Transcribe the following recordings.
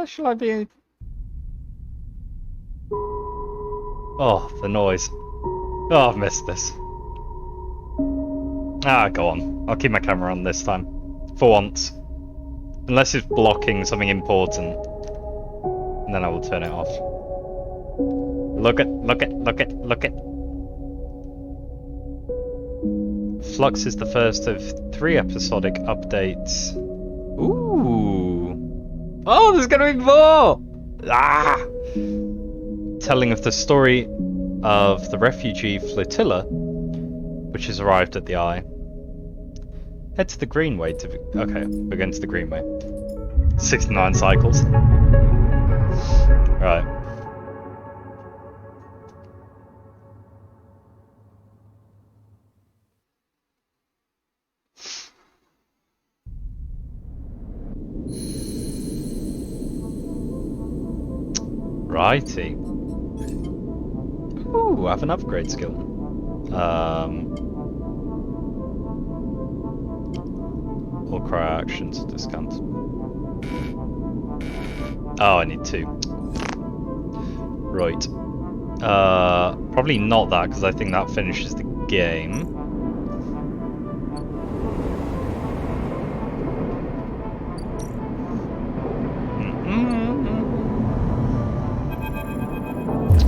shall I be? Oh, the noise. Oh, I've missed this. Ah, go on. I'll keep my camera on this time. For once. Unless it's blocking something important. And then I will turn it off. Look it, look it, look it, look it. Flux is the first of 3 episodic updates. Ooh! Oh, there's gonna be more! Ah! Telling of the story of the refugee flotilla, which has arrived at the Eye. Head to the Greenway to... Okay, we're going to the Greenway. 69 cycles. Right. Righty. Ooh, I have an upgrade skill. All cryo actions discount. Oh, I need 2. Right. Probably not that, because I think that finishes the game.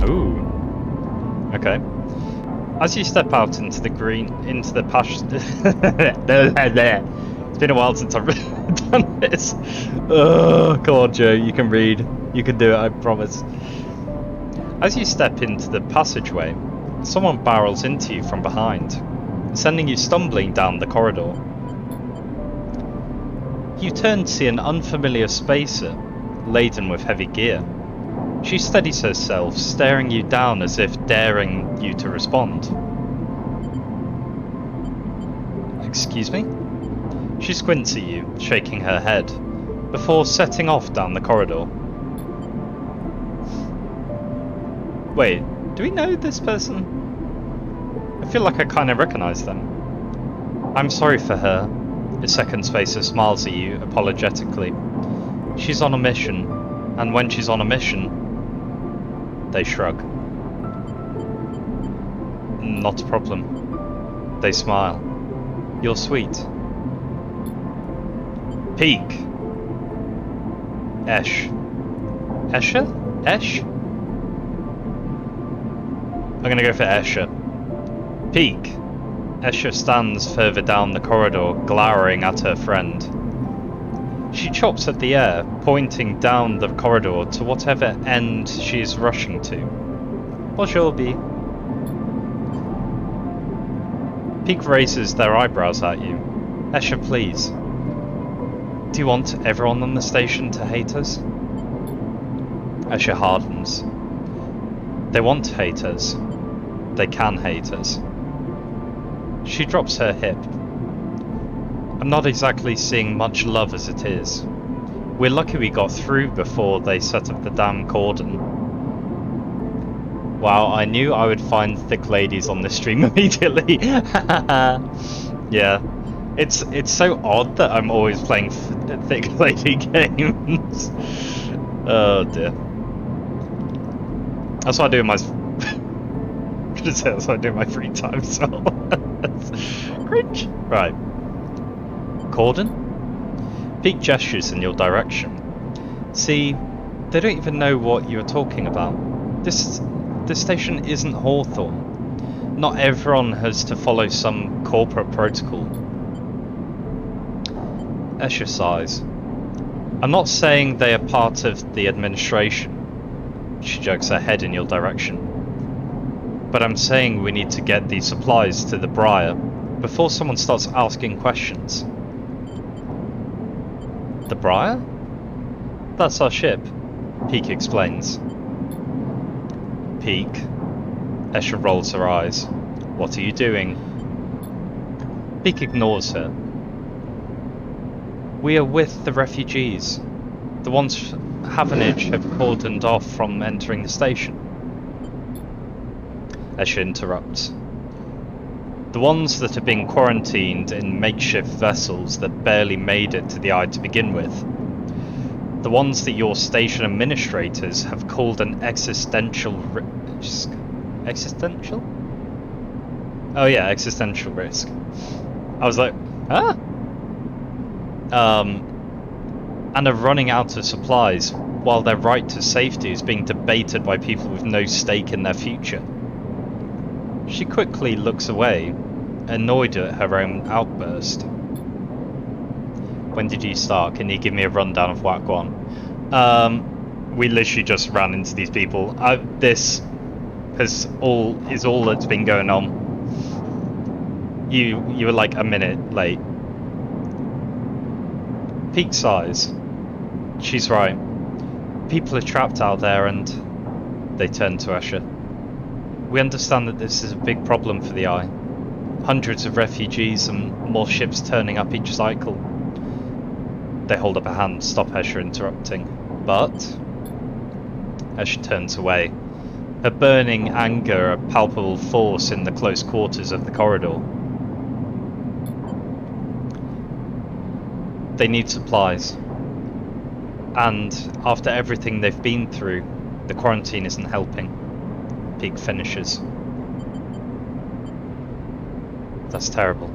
Ooh. Okay. As you step out into the pasture... It's been a while since I've done this. Oh, come on, Joe. You can read. You can do it, I promise. As you step into the passageway, someone barrels into you from behind, sending you stumbling down the corridor. You turn to see an unfamiliar spacer, laden with heavy gear. She steadies herself, staring you down as if daring you to respond. Excuse me? She squints at you, shaking her head, before setting off down the corridor. Wait, do we know this person? I feel like I kind of recognize them. I'm sorry for her. The second spacer smiles at you apologetically. She's on a mission, and when she's on a mission, they shrug. Not a problem. They smile. You're sweet. Peek. Esh. Escher? Esh? I'm gonna go for Escher. Peek. Escher stands further down the corridor, glowering at her friend. She chops at the air, pointing down the corridor to whatever end she is rushing to. Bonjour, B. Peek raises their eyebrows at you. Escher, please. Do you want everyone on the station to hate us? Escher hardens. They want to hate us. They can hate us. She drops her hip. I'm not exactly seeing much love as it is. We're lucky we got through before they set up the damn cordon. Wow, I knew I would find thick ladies on this stream immediately. Yeah. It's so odd that I'm always playing thick lady games. Oh dear. That's what I do in my... That's what I do in my free time, so... Cringe. Right. Cordon? Peek gestures in your direction. See, they don't even know what you're talking about. This station isn't Hawthorne. Not everyone has to follow some corporate protocol. Escher sighs. I'm not saying they are part of the administration. She jerks her head in your direction. But I'm saying we need to get these supplies to the Briar before someone starts asking questions. The Briar? That's our ship, Peek explains. Peek. Escher rolls her eyes. What are you doing? Peek ignores her. We are with the refugees. The ones Havenage have cordoned off from entering the station. Escher interrupts. The ones that have been quarantined in makeshift vessels that barely made it to the Eye to begin with. The The ones that your station administrators have called an existential risk. Existential? Oh yeah, existential risk. I was like, huh? And are running out of supplies while their right to safety is being debated by people with no stake in their future. She quickly looks away, annoyed at her own outburst. When did you start? Can you give me a rundown of WAC 1? We literally just ran into these people. This is all that's been going on. You were like a minute late. Peak size. She's right. People are trapped out there, and they turn to Escher. We understand that this is a big problem for the Eye. Hundreds of refugees and more ships turning up each cycle. They hold up a hand to stop Escher interrupting, but Escher turns away. Her burning anger a palpable force in the close quarters of the corridor. They need supplies. And after everything they've been through, the quarantine isn't helping. Peak finishes. That's terrible.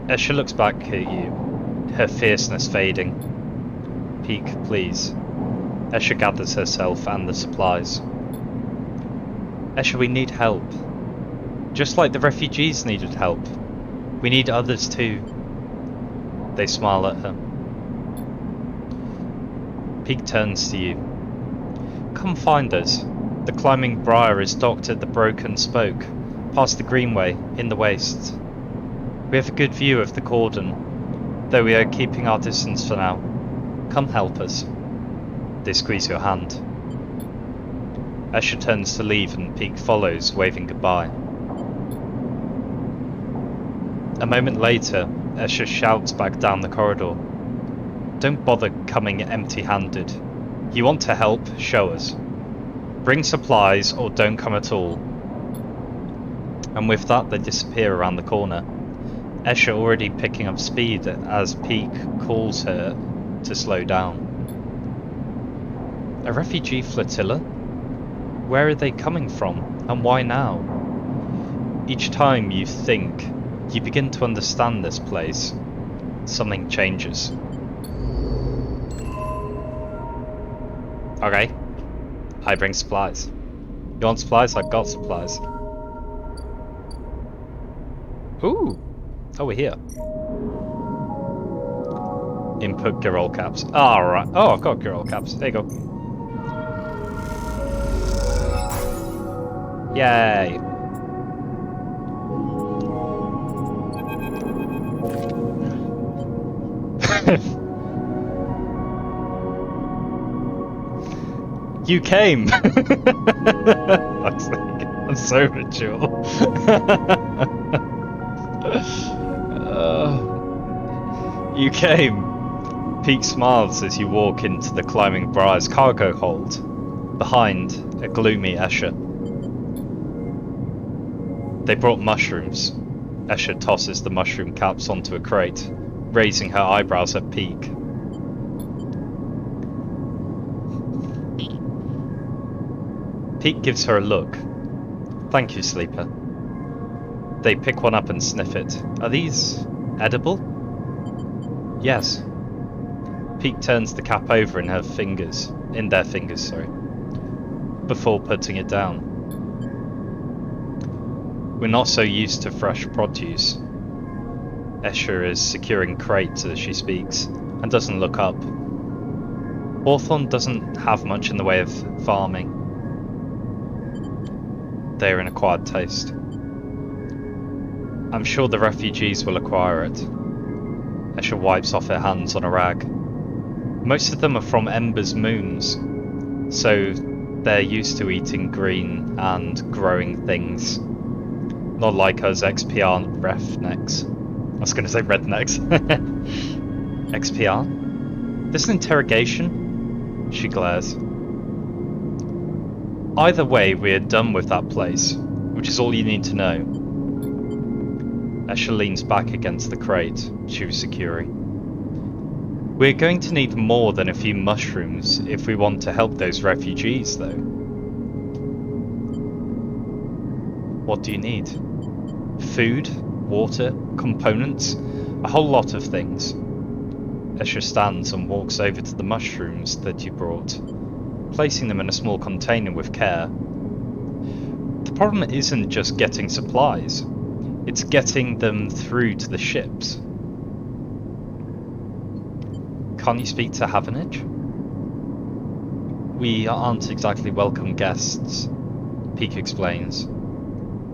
Escher looks back at you, her fierceness fading. Peak, please. Escher gathers herself and the supplies. Escher, we need help. Just like the refugees needed help. We need others too. They smile at her. Peak turns to you. Come find us. The climbing briar is docked at the broken spoke, past the greenway, in the wastes. We have a good view of the cordon, though we are keeping our distance for now. Come help us. They squeeze your hand. Escher turns to leave and Peak follows, waving goodbye. A moment later, Escher shouts back down the corridor. Don't bother coming empty-handed. You want to help? Show us. Bring supplies or don't come at all. And with that they disappear around the corner. Escher already picking up speed as Peak calls her to slow down. A refugee flotilla? Where are they coming from, and why now? Each time you think, you begin to understand this place, something changes. Okay. I bring supplies. You want supplies? I've got supplies. Ooh! Over here. Input gear all caps. Alright. Oh, I've got gear all caps. There you go. Yay! You came! I'm so mature. You came. Peak smiles as you walk into the climbing briar's cargo hold, behind a gloomy Escher. They brought mushrooms. Escher tosses the mushroom caps onto a crate, raising her eyebrows at Peak. Peak gives her a look. Thank you, Sleeper. They pick one up and sniff it. Are these edible? Yes. Peak turns the cap over in their fingers, before putting it down. We're not so used to fresh produce. Escher is securing crates as she speaks, and doesn't look up. Hawthorne doesn't have much in the way of farming. They are an acquired taste. I'm sure the refugees will acquire it. Escher wipes off her hands on a rag. Most of them are from Ember's moons, so they're used to eating green and growing things. Not like us XPR rednecks. I was going to say rednecks. XPR? This an interrogation? She glares. Either way, we are done with that place, which is all you need to know. Escher leans back against the crate she was securing. We're going to need more than a few mushrooms if we want to help those refugees, though. What do you need? Food, water, components, a whole lot of things. Escher stands and walks over to the mushrooms that you brought, placing them in a small container with care. The problem isn't just getting supplies, it's getting them through to the ships. Can't you speak to Havanage? We aren't exactly welcome guests, Peak explains.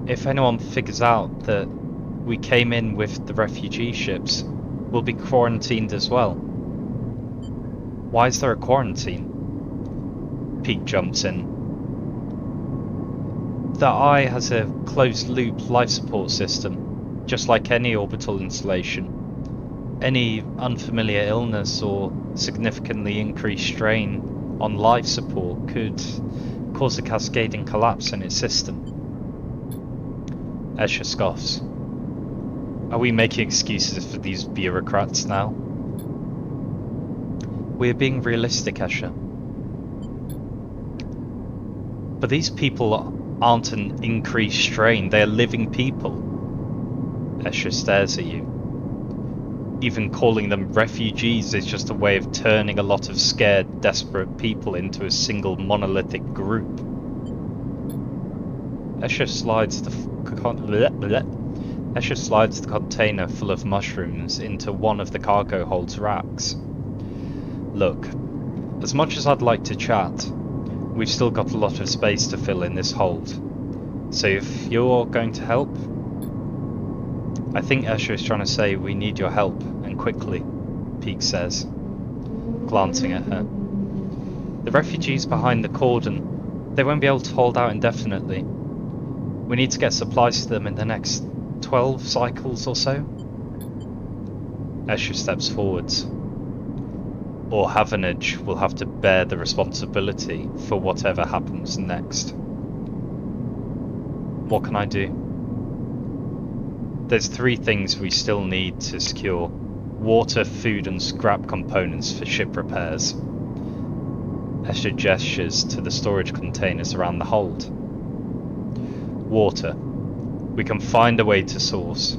If anyone figures out that we came in with the refugee ships, we'll be quarantined as well. Why is there a quarantine? Peak jumps in. The Eye has a closed-loop life support system, just like any orbital installation. Any unfamiliar illness or significantly increased strain on life support could cause a cascading collapse in its system. Escher scoffs. Are we making excuses for these bureaucrats now? We're being realistic, Escher. But these people aren't an increased strain, they're living people. Escher stares at you. Even calling them refugees is just a way of turning a lot of scared, desperate people into a single monolithic group. Escher slides the container full of mushrooms into one of the cargo hold's racks. Look, as much as I'd like to chat, we've still got a lot of space to fill in this hold. So if you're going to help... I think Escher is trying to say we need your help, and quickly, Peak says, glancing at her. The refugees behind the cordon, they won't be able to hold out indefinitely. We need to get supplies to them in the next 12 cycles or so. Escher steps forwards. Or Havanage will have to bear the responsibility for whatever happens next. What can I do? There's 3 things we still need to secure: water, food and scrap components for ship repairs. Escher gestures to the storage containers around the hold. Water. We can find a way to source.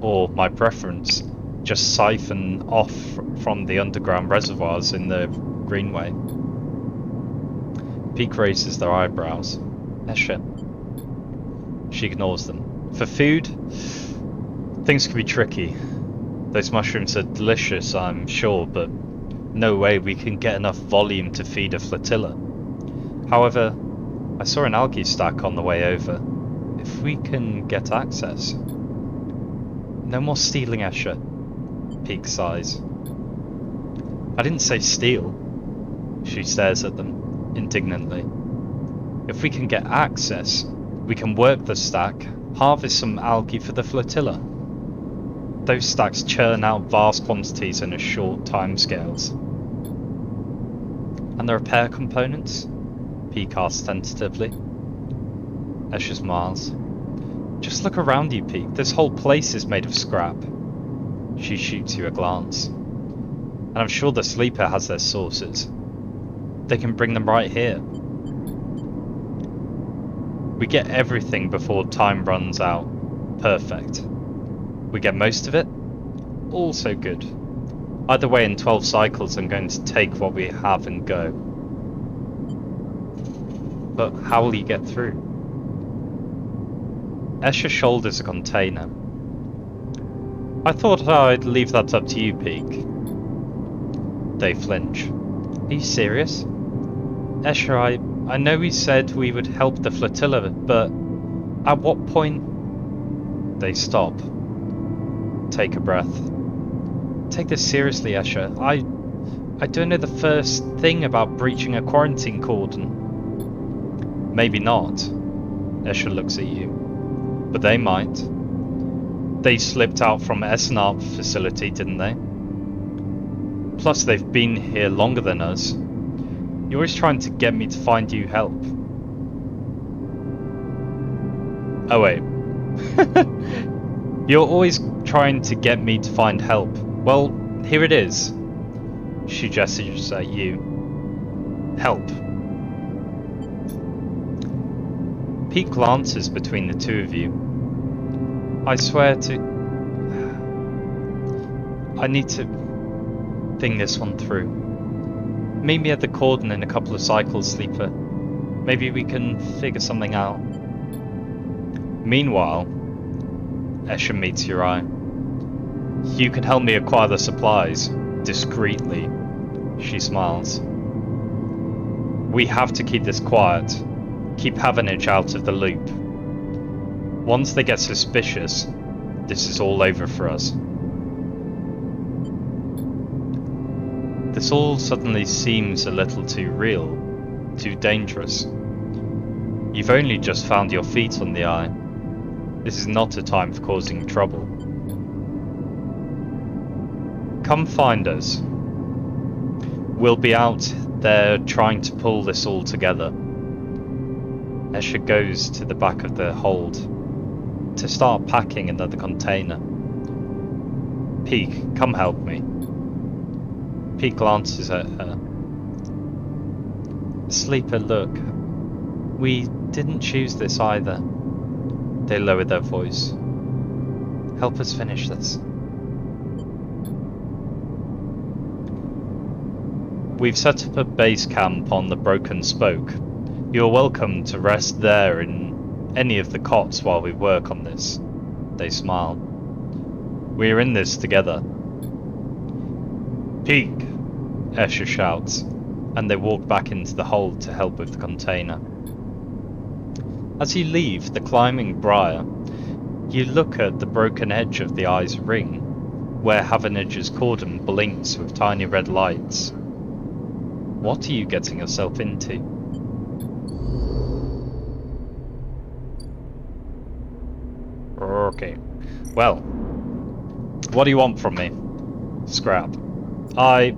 Or, my preference, just siphon off from the underground reservoirs in the Greenway. Peak raises their eyebrows. Escher. She ignores them. For food, things can be tricky. Those mushrooms are delicious, I'm sure, but no way we can get enough volume to feed a flotilla. However, I saw an algae stack on the way over. If we can get access... No more stealing, Escher. Peak sighs. I didn't say steal. She stares at them, indignantly. If we can get access, we can work the stack, harvest some algae for the flotilla. Those stacks churn out vast quantities in a short timescales. And the repair components? Peak asks tentatively. Escher smiles. Just look around you, Peak. This whole place is made of scrap. She shoots you a glance. And I'm sure the Sleeper has their sources. They can bring them right here. We get everything before time runs out. Perfect. We get most of it? Also good. Either way, in 12 cycles I'm going to take what we have and go. But how will you get through? Escher shoulders a container. I thought I'd leave that up to you, Peak. They flinch. Are you serious? Escher, I know we said we would help the flotilla, but at what point... They stop. Take a breath. Take this seriously, Escher. I don't know the first thing about breaching a quarantine cordon. Maybe not. Escher looks at you. But they might. They slipped out from Essenarp facility, didn't they? Plus they've been here longer than us. You're always trying to get me to find you help. Oh wait. You're always trying to get me to find help. Well, Here it is. She gestures at you. Help. Pete glances between the two of you. I swear to... I need to think this one through. Meet me at the cordon in a couple of cycles, Sleeper. Maybe we can figure something out. Meanwhile, Escher meets your eye. You can help me acquire the supplies, discreetly. She smiles. We have to keep this quiet. Keep Havanage out of the loop. Once they get suspicious, this is all over for us. This all suddenly seems a little too real, too dangerous. You've only just found your feet on the eye. This is not a time for causing trouble. Come find us. We'll be out there trying to pull this all together. Escher goes to the back of the hold to start packing another container. Peak, come help me. Peak glances at her. Sleeper, look. We didn't choose this either. They lower their voice. Help us finish this. We've set up a base camp on the Broken Spoke. You're welcome to rest there in any of the cots while we work on this. They smile. We're in this together. Peak, Escher shouts, and they walk back into the hold to help with the container. As you leave the climbing briar, you look at the broken edge of the eye's ring, where Havanage's cordon blinks with tiny red lights. What are you getting yourself into? Okay. Well, what do you want from me? Scrap. I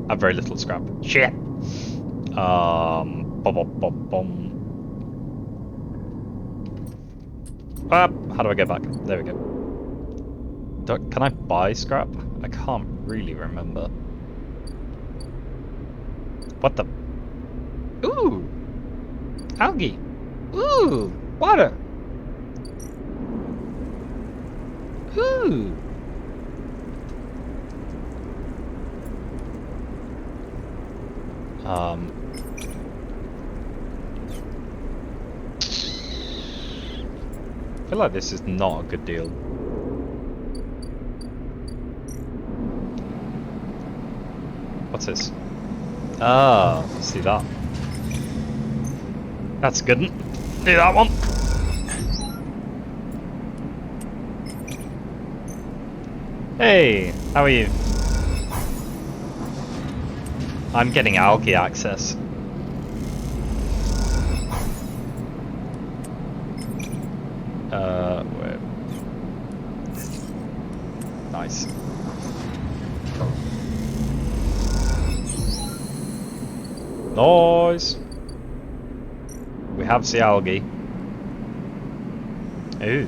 have very little scrap. Shit. Bom, bom, bom, bom. How do I get back? There we go. Can I buy scrap? I can't really remember. What the? Ooh! Algae! Ooh! Water! Ooh! I feel like this is not a good deal. What's this? Ah, see that. That's good. Do that one. Hey, how are you? I'm getting algae access. Where? Nice. Nice. We have the algae. Ooh.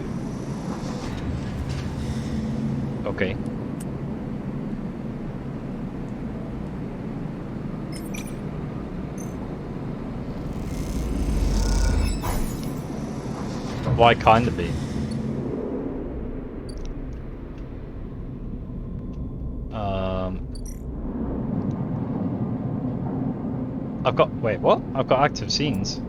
Okay. Why kinda be? I've got, wait, what? I've got active scenes.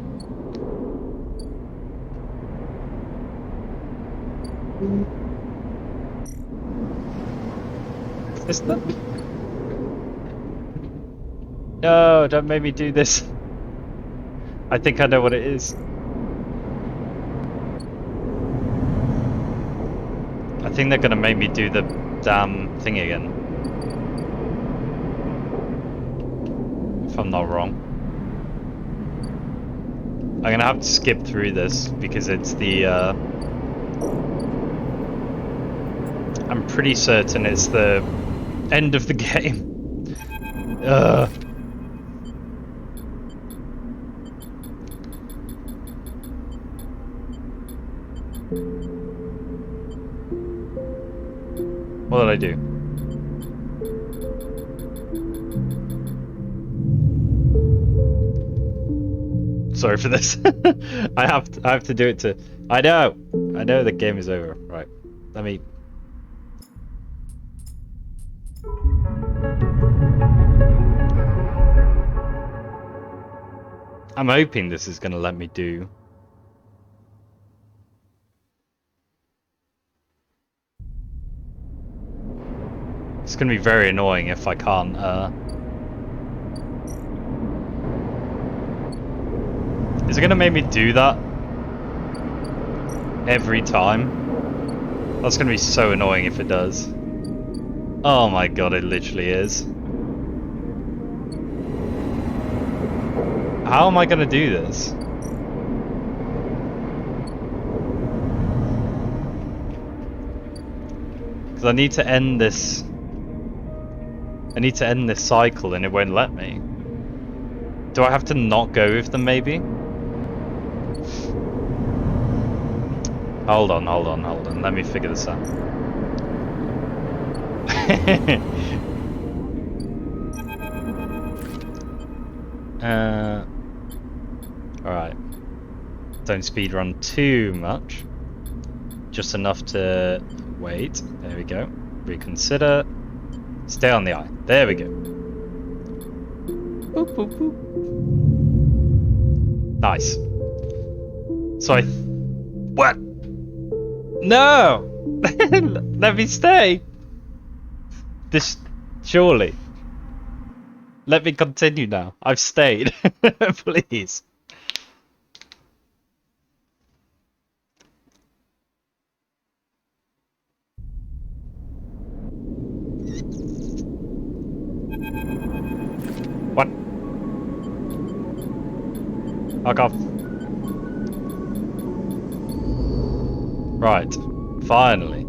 Is that? No, don't make me do this. I think I know what it is. I think they're gonna make me do the damn thing again. If I'm not wrong. I'm gonna have to skip through this because it's the I'm pretty certain it's the end of the game. What did I do? sorry for this. I have to do it to. I know the game is over. Right, let me. I'm hoping this is gonna let me do. It's gonna be very annoying if I can't. Is it gonna make me do that every time? That's gonna be so annoying if it does. Oh my god, it literally is. How am I gonna do this? Because I need to end this. I need to end this cycle and it won't let me. Do I have to not go with them maybe? Hold on. Let me figure this out. Alright. Don't speedrun too much. Just enough to wait. There we go. Reconsider. Stay on the eye. There we go. Boop, boop, boop. Nice. So what? No! Let me stay! This... Surely. Let me continue now. I've stayed. Please. What? Fuck off. Right. Finally.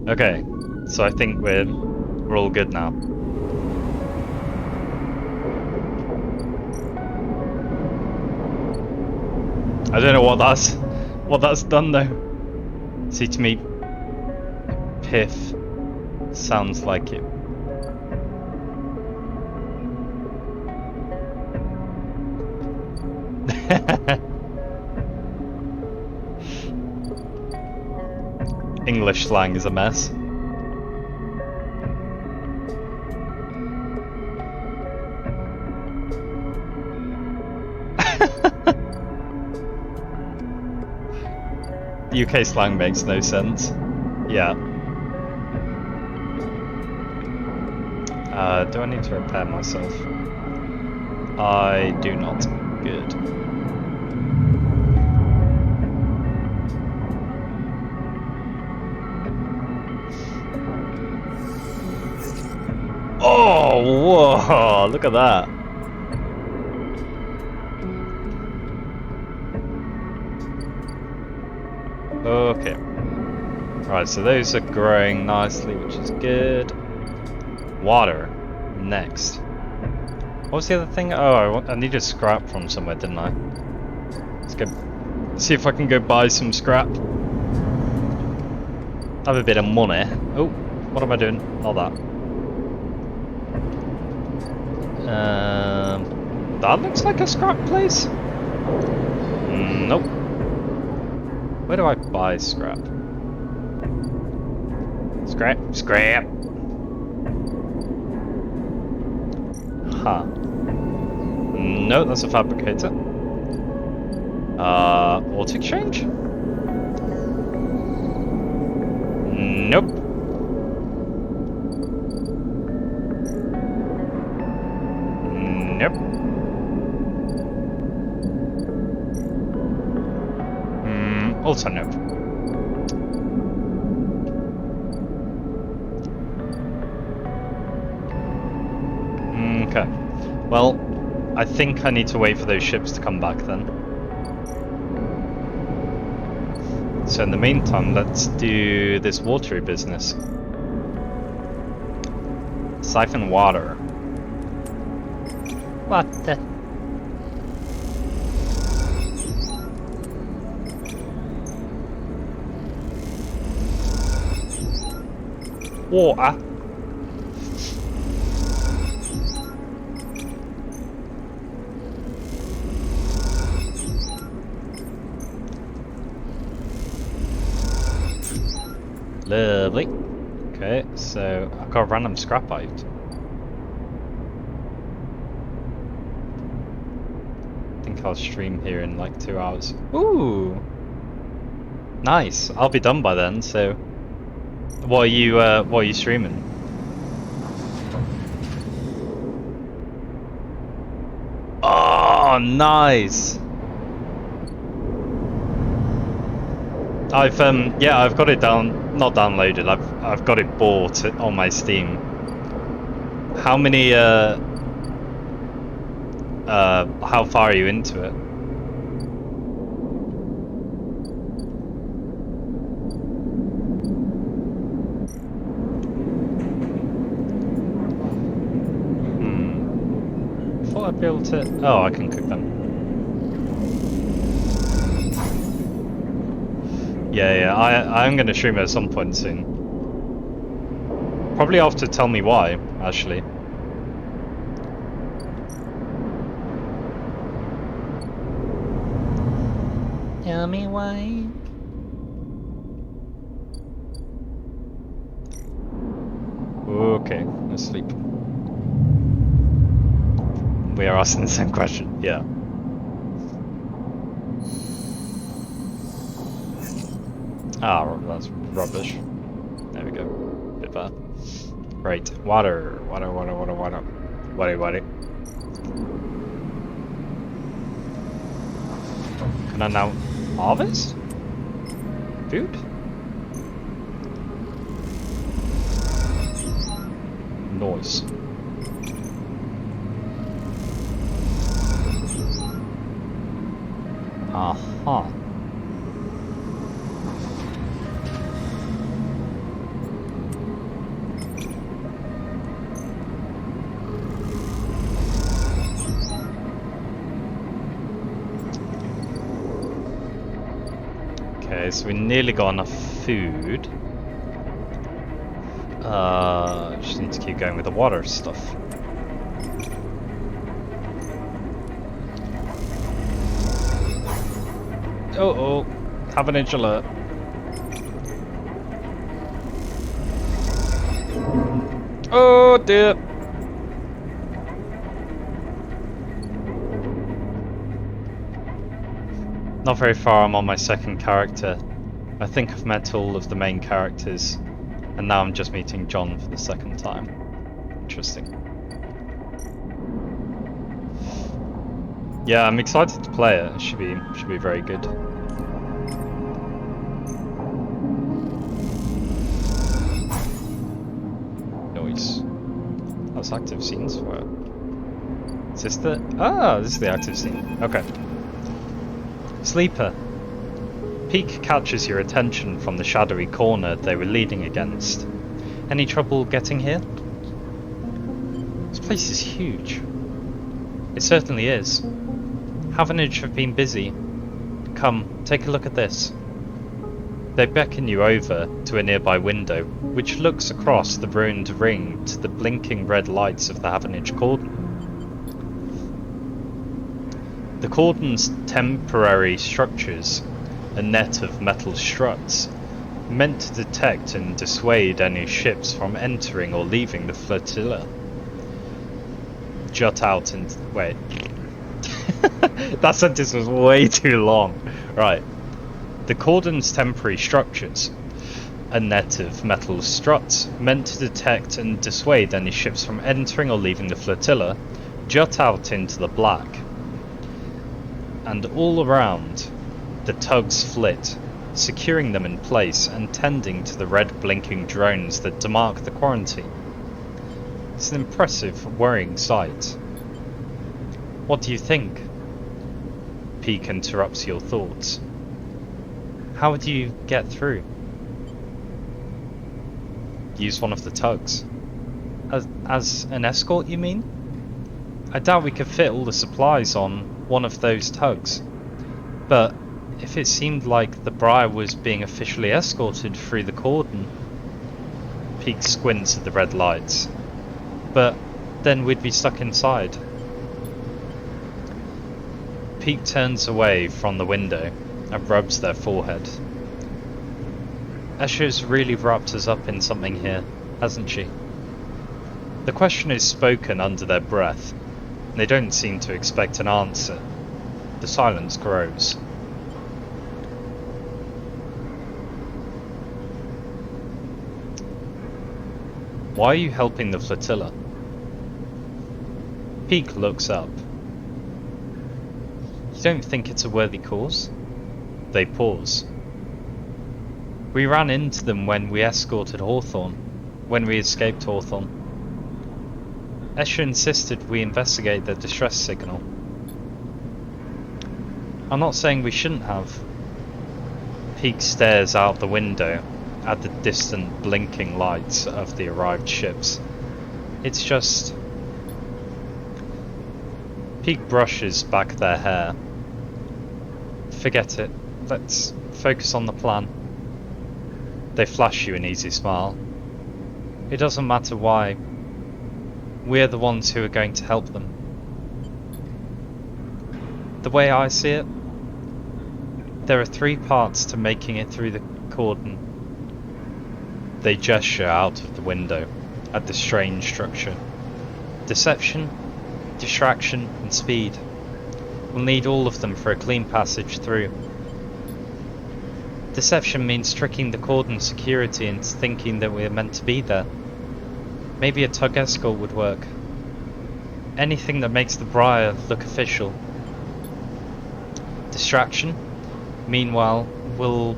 Okay. So I think we're all good now. I don't know what that's done though. See, to me, Piff sounds like it. English slang is a mess. UK slang makes no sense. Yeah. Do I need to repair myself? I do not. Good. Oh, whoa! Look at that. Okay. Right, so those are growing nicely, which is good. Water. Next. What was the other thing? Oh, I needed scrap from somewhere, didn't I? Let's go see if I can go buy some scrap. Have a bit of money. Oh, what am I doing? Not that. That looks like a scrap place. Nope. Where do I buy scrap? Scrap. Huh. No, that's a fabricator. Auto exchange? Nope. Nope. Also nope. Okay. Well, I think I need to wait for those ships to come back then. So in the meantime, let's do this watery business. Siphon water. What the? Water. So I got a random scrapite. I think I'll stream here in like 2 hours. Ooh, nice. I'll be done by then. So, what are you streaming? Oh, nice. I've got it not downloaded. I've got it bought on my Steam. How many how far are you into it? I thought I built it. Oh, I can cook them. Yeah, I'm gonna stream it at some point soon. Probably after Tell Me Why, actually. Tell me why. Okay, let's sleep. We are asking the same question, yeah. Ah, that's rubbish. There we go. Bit bad. Right, water. Water. Can I now harvest? Food? Noise. Aha. Okay, so we nearly got enough food. Just need to keep going with the water stuff. Oh, Havanage alert. Oh dear. Not very far, I'm on my second character. I think I've met all of the main characters, and now I'm just meeting John for the second time. Interesting. Yeah, I'm excited to play it. It should be very good. Noise. That's active scenes for it. Is this the... Ah, this is the active scene. Okay. Sleeper. Peak catches your attention from the shadowy corner they were leaning against. Any trouble getting here? This place is huge. It certainly is. Havanage have been busy. Come, take a look at this. They beckon you over to a nearby window, which looks across the ruined ring to the blinking red lights of the Havanage cordon. The cordon's temporary structures, a net of metal struts, meant to detect and dissuade any ships from entering or leaving the flotilla. Jut out and... wait. That sentence was way too long. Right. The cordon's temporary structures, a net of metal struts, meant to detect and dissuade any ships from entering or leaving the flotilla, jut out into the black. And all around, the tugs flit, securing them in place and tending to the red blinking drones that demark the quarantine. It's an impressive, worrying sight. What do you think? Peak interrupts your thoughts. How would you get through? Use one of the tugs. As an escort, you mean? I doubt we could fit all the supplies on one of those tugs. But if it seemed like the Briar was being officially escorted through the cordon... Peak squints at the red lights. But then we'd be stuck inside. Peak turns away from the window and rubs their forehead. Escher's really wrapped us up in something here. hasn't she? The question is spoken under their breath. They don't seem to expect an answer. The silence grows. Why are you helping the flotilla? Peak looks up. You don't think it's a worthy cause? They pause. We ran into them when we escorted Hawthorne, when we escaped Hawthorne. Escher insisted we investigate their distress signal. I'm not saying we shouldn't have. Peak stares out the window at the distant blinking lights of the arrived ships. It's just... Peak brushes back their hair. Forget it. Let's focus on the plan. They flash you an easy smile. It doesn't matter why. We're the ones who are going to help them. The way I see it, there are 3 parts to making it through the cordon. They gesture out of the window at the strange structure. Deception, distraction, and speed. We'll need all of them for a clean passage through. Deception means tricking the cordon security into thinking that we're meant to be there. Maybe a tug escort would work. Anything that makes the Briar look official. Distraction, meanwhile, will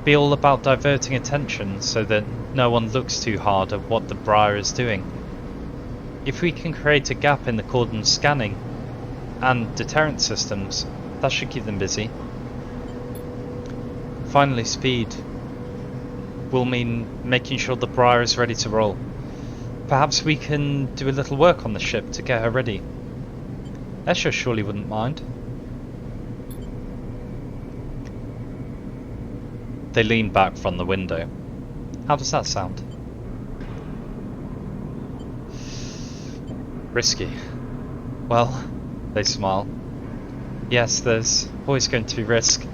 be all about diverting attention so that no one looks too hard at what the Briar is doing. If we can create a gap in the cordon's scanning and deterrent systems, that should keep them busy. Finally, speed will mean making sure the Briar is ready to roll. Perhaps we can do a little work on the ship to get her ready. Escher surely wouldn't mind. They lean back from the window. How does that sound? Risky. Well, they smile. Yes, there's always going to be risk.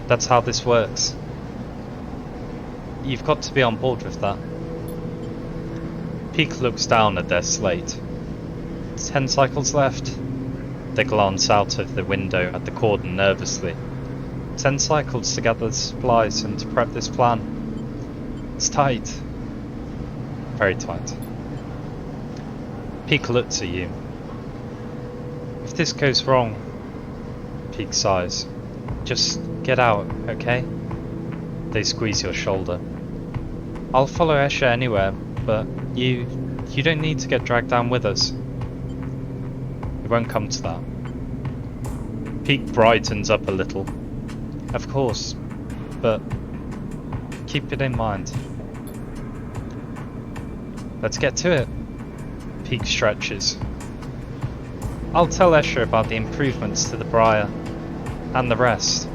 That's how this works. You've got to be on board with that. Peak looks down at their slate. 10 cycles left. They glance out of the window at the cordon nervously. 10 cycles to gather the supplies and to prep this plan. It's tight. Very tight. Peak looks at you. If this goes wrong, Peak sighs. Just get out, okay? They squeeze your shoulder. I'll follow Escher anywhere, but you don't need to get dragged down with us. It won't come to that. Peak brightens up a little. Of course, but keep it in mind. Let's get to it. Peak stretches. I'll tell Escher about the improvements to the Briar and the rest.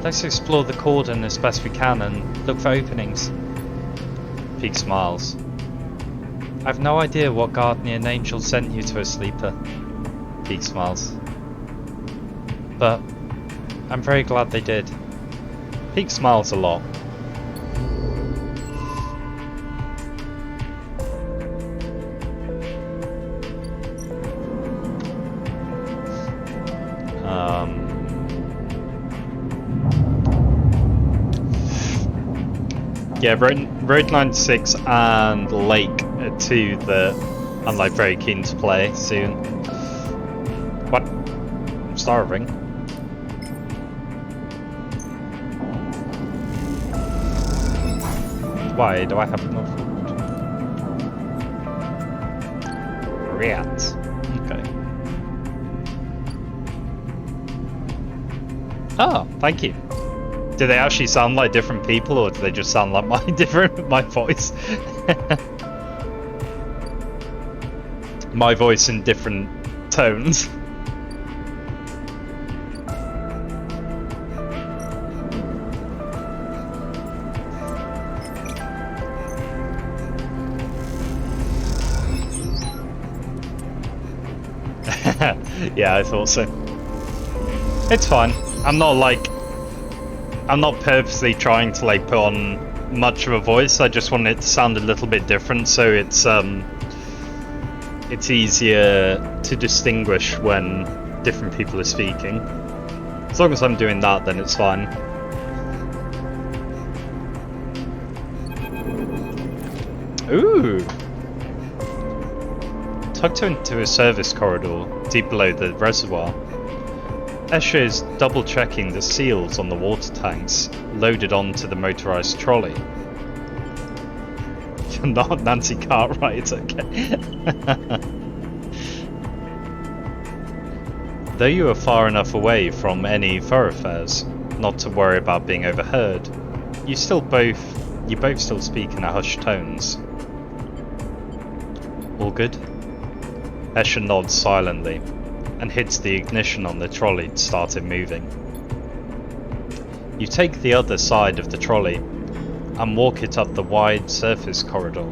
Let's explore the cordon as best we can and look for openings. Peak smiles. I've no idea what guardian angel sent you to a sleeper. Peak smiles. But I'm very glad they did. Peak smiles a lot. Yeah, Road 96 and Lake are 2 that I'm like very keen to play soon. What? I'm starving. Why do I have no food? Rats. Okay. Oh, thank you. Do they actually sound like different people, or do they just sound like my voice? My voice in different tones. Yeah, I thought so. It's fine. I'm not purposely trying to like put on much of a voice. I just wanted it to sound a little bit different, so it's easier to distinguish when different people are speaking. As long as I'm doing that, then it's fine. Ooh! Tucked into a service corridor deep below the reservoir, Escher is double-checking the seals on the water tanks loaded onto the motorized trolley. You're not Nancy Cartwright, okay. Though you are far enough away from any thoroughfares not to worry about being overheard, you both still speak in hushed tones. All good? Escher nods silently and hits the ignition on the trolley to start it moving. You take the other side of the trolley and walk it up the wide surface corridor,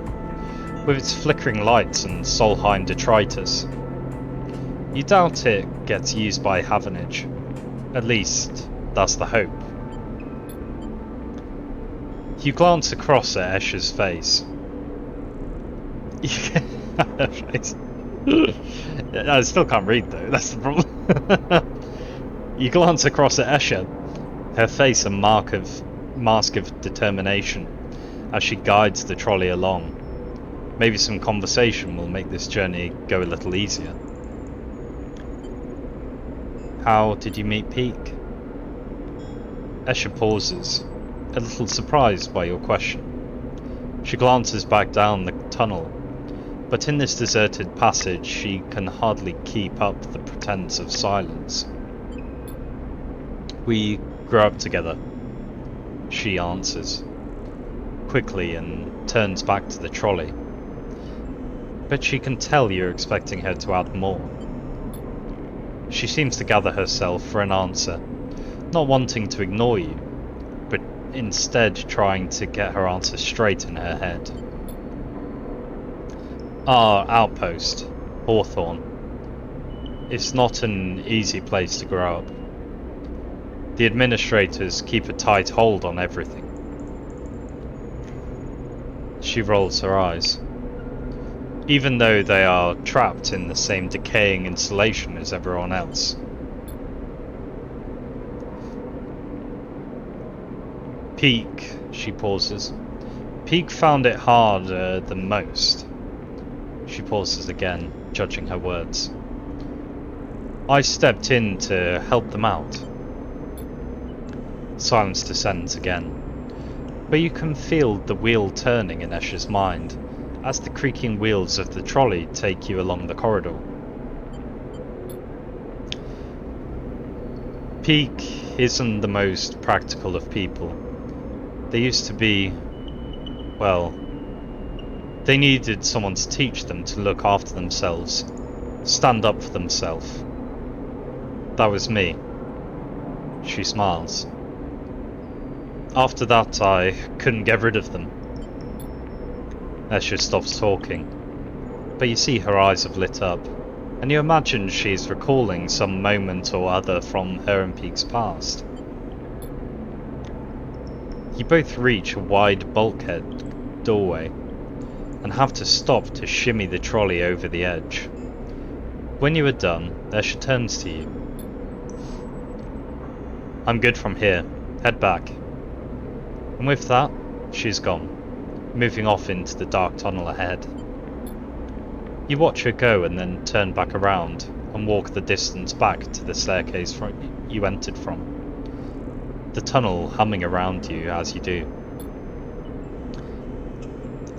with its flickering lights and Solheim detritus. You doubt it gets used by Havanage. At least, that's the hope. You glance across at Escher's face. I still can't read though, that's the problem. You glance across at Escher, her face a mask of determination as she guides the trolley along. Maybe some conversation will make this journey go a little easier. How did you meet Peak? Escher pauses, a little surprised by your question. She glances back down the tunnel, but in this deserted passage she can hardly keep up the pretense of silence. We grew up together, she answers, quickly, and turns back to the trolley. But she can tell you're expecting her to add more. She seems to gather herself for an answer, not wanting to ignore you, but instead trying to get her answer straight in her head. Our outpost, Hawthorne. It's not an easy place to grow up. The administrators keep a tight hold on everything. She rolls her eyes. Even though they are trapped in the same decaying installation as everyone else. Peak, she pauses. Peak found it harder than most. She pauses again, judging her words. I stepped in to help them out. Silence descends again, but you can feel the wheel turning in Escher's mind as the creaking wheels of the trolley take you along the corridor. Peak isn't the most practical of people. They used to be, well, they needed someone to teach them to look after themselves, stand up for themselves. That was me. She smiles. After that, I couldn't get rid of them. Escher stops talking, but you see her eyes have lit up, and you imagine she's recalling some moment or other from her and Peak's past. You both reach a wide bulkhead doorway, and have to stop to shimmy the trolley over the edge. When you are done, Escher turns to you. I'm good from here. Head back. And with that, she's gone, moving off into the dark tunnel ahead. You watch her go and then turn back around and walk the distance back to the staircase you entered from, the tunnel humming around you as you do.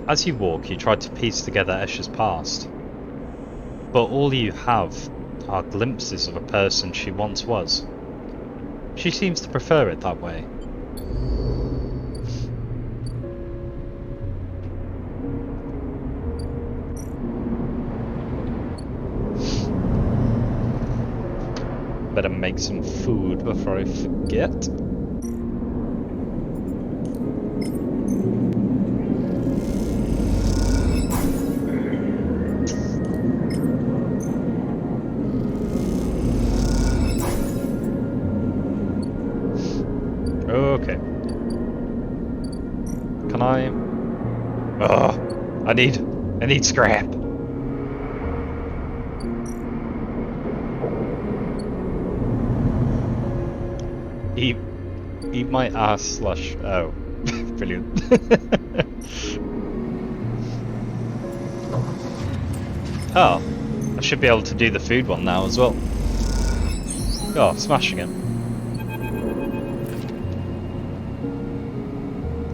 As you walk, you try to piece together Escher's past, but all you have are glimpses of a person she once was. She seems to prefer it that way. Better make some food before I forget. Okay. Can I need scrap. Eat my ass slash... Oh. Brilliant. Oh. I should be able to do the food one now as well. Oh, smashing it.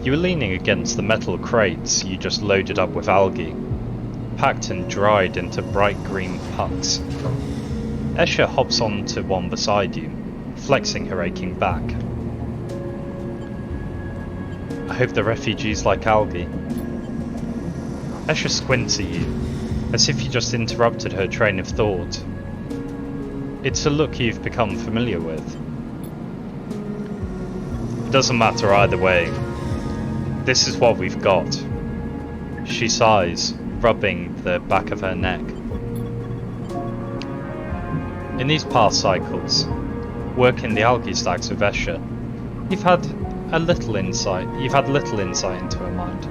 You were leaning against the metal crates you just loaded up with algae, packed and dried into bright green pucks. Escher hops onto one beside you, flexing her aching back. I hope the refugees like algae. Escher squints at you, as if you just interrupted her train of thought. It's a look you've become familiar with. It doesn't matter either way. This is what we've got. She sighs, rubbing the back of her neck. In these past cycles, working the algae stacks with Escher, you've had little insight into her mind.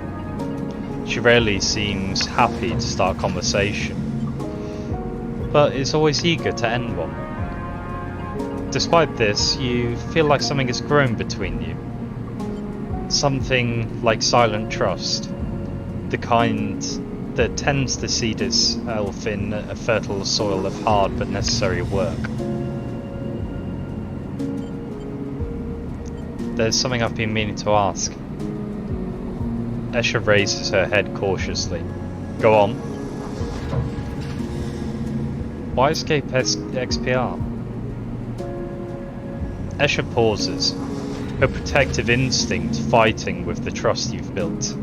She rarely seems happy to start a conversation, but is always eager to end one. Despite this, you feel like something has grown between you. Something like silent trust, the kind that tends to seed itself in a fertile soil of hard but necessary work. There's something I've been meaning to ask. Escher raises her head cautiously. Go on. Why escape XPR? Escher pauses, her protective instinct fighting with the trust you've built.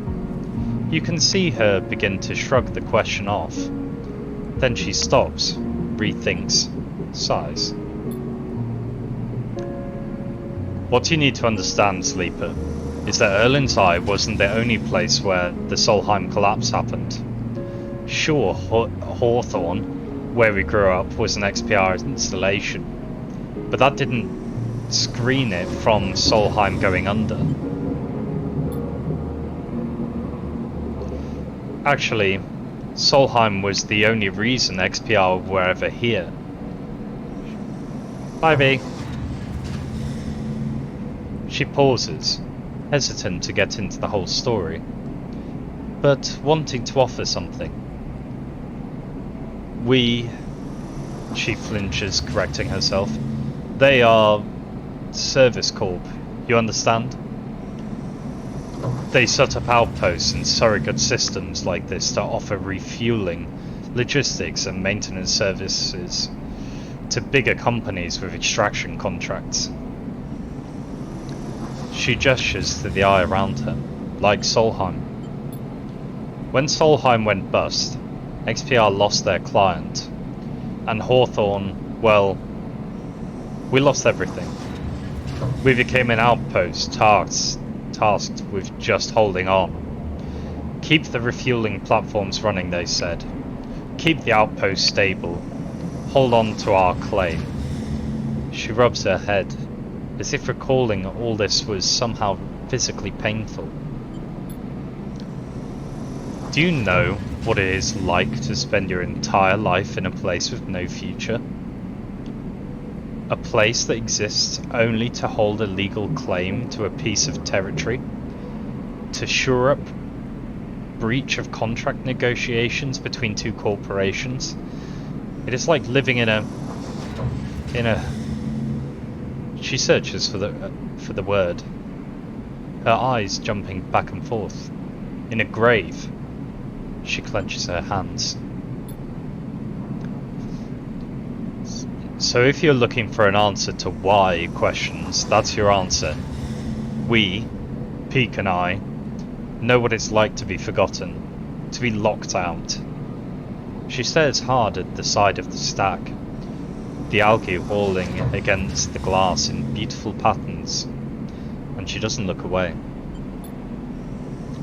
You can see her begin to shrug the question off. Then she stops, rethinks, sighs. What you need to understand, Sleeper, is that Erlin's Eye wasn't the only place where the Solheim collapse happened. Sure, Hawthorne, where we grew up, was an XPR installation, but that didn't screen it from Solheim going under. Actually, Solheim was the only reason XPR were ever here. Ivy. She pauses, hesitant to get into the whole story, but wanting to offer something. She flinches, correcting herself. They are Service Corp, you understand? They set up outposts and surrogate systems like this to offer refueling, logistics and maintenance services to bigger companies with extraction contracts. She gestures to the eye around her, like Solheim. When Solheim went bust, XPR lost their client, and Hawthorne, well, we lost everything. We became an outpost tasked with just holding on. Keep the refueling platforms running, they said. Keep the outpost stable. Hold on to our claim. She rubs her head, as if recalling all this was somehow physically painful. Do you know what it is like to spend your entire life in a place with no future? A place that exists only to hold a legal claim to a piece of territory? To shore up breach of contract negotiations between two corporations? It is like living in a... She searches for the word, her eyes jumping back and forth. In a grave. She clenches her hands. So if you're looking for an answer to why questions, that's your answer. We, Peak and I, know what it's like to be forgotten, to be locked out. She stares hard at the side of the stack, the algae walling against the glass in beautiful patterns, and she doesn't look away.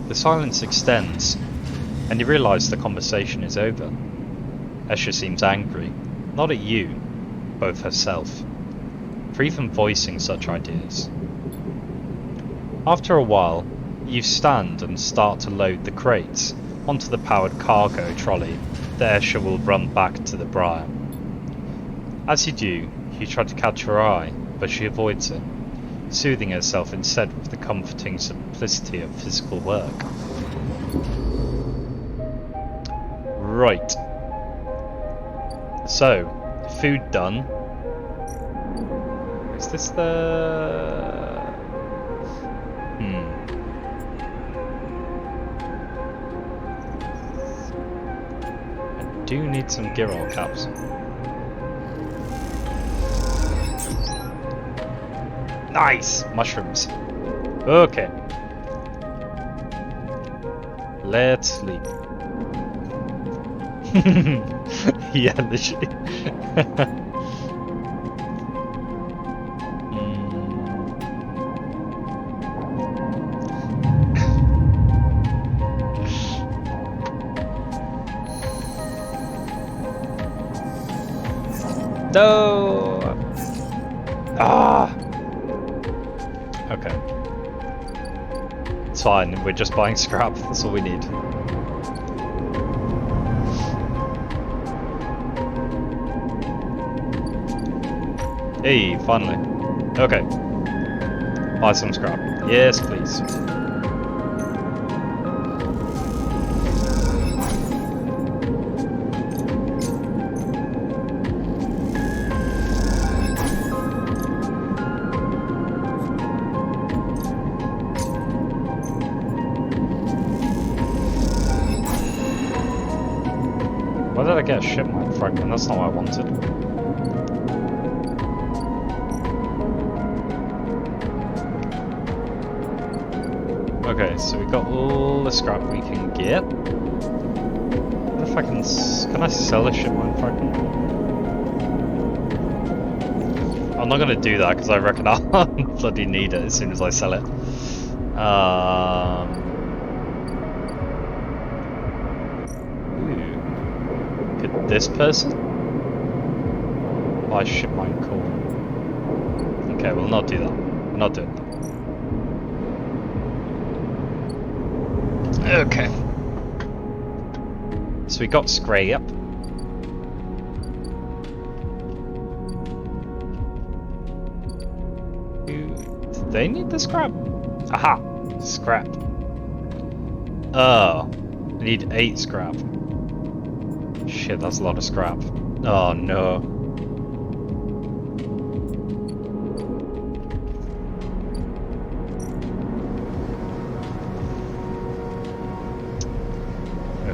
The silence extends, and you realise the conversation is over. Escher seems angry, not at you, both herself, for even voicing such ideas. After a while, you stand and start to load the crates, onto the powered cargo trolley, the Escher will run back to the Briar. As you do, you try to catch her eye, but she avoids it, soothing herself instead with the comforting simplicity of physical work. Right. So, food done. Is this the... I do need some gear oil caps. Nice! Mushrooms. Okay. Let's sleep. Yeah, literally. No! Ah! Okay. It's fine, we're just buying scrap, that's all we need. Hey, finally. Okay. Buy some scrap. Yes, please. Why did I get a shipment fragment? That's not what I wanted. Okay, so we got all the scrap we can get. What if I can I sell a shipment fragment? I'm not gonna do that because I reckon I'll bloody need it as soon as I sell it. Could this person buy shipment coal? Okay, we'll not do that. We're not doing that. Okay. So we got scrap. Do they need the scrap? Aha! Scrap. Oh. I need 8 scrap. Shit, that's a lot of scrap. Oh no.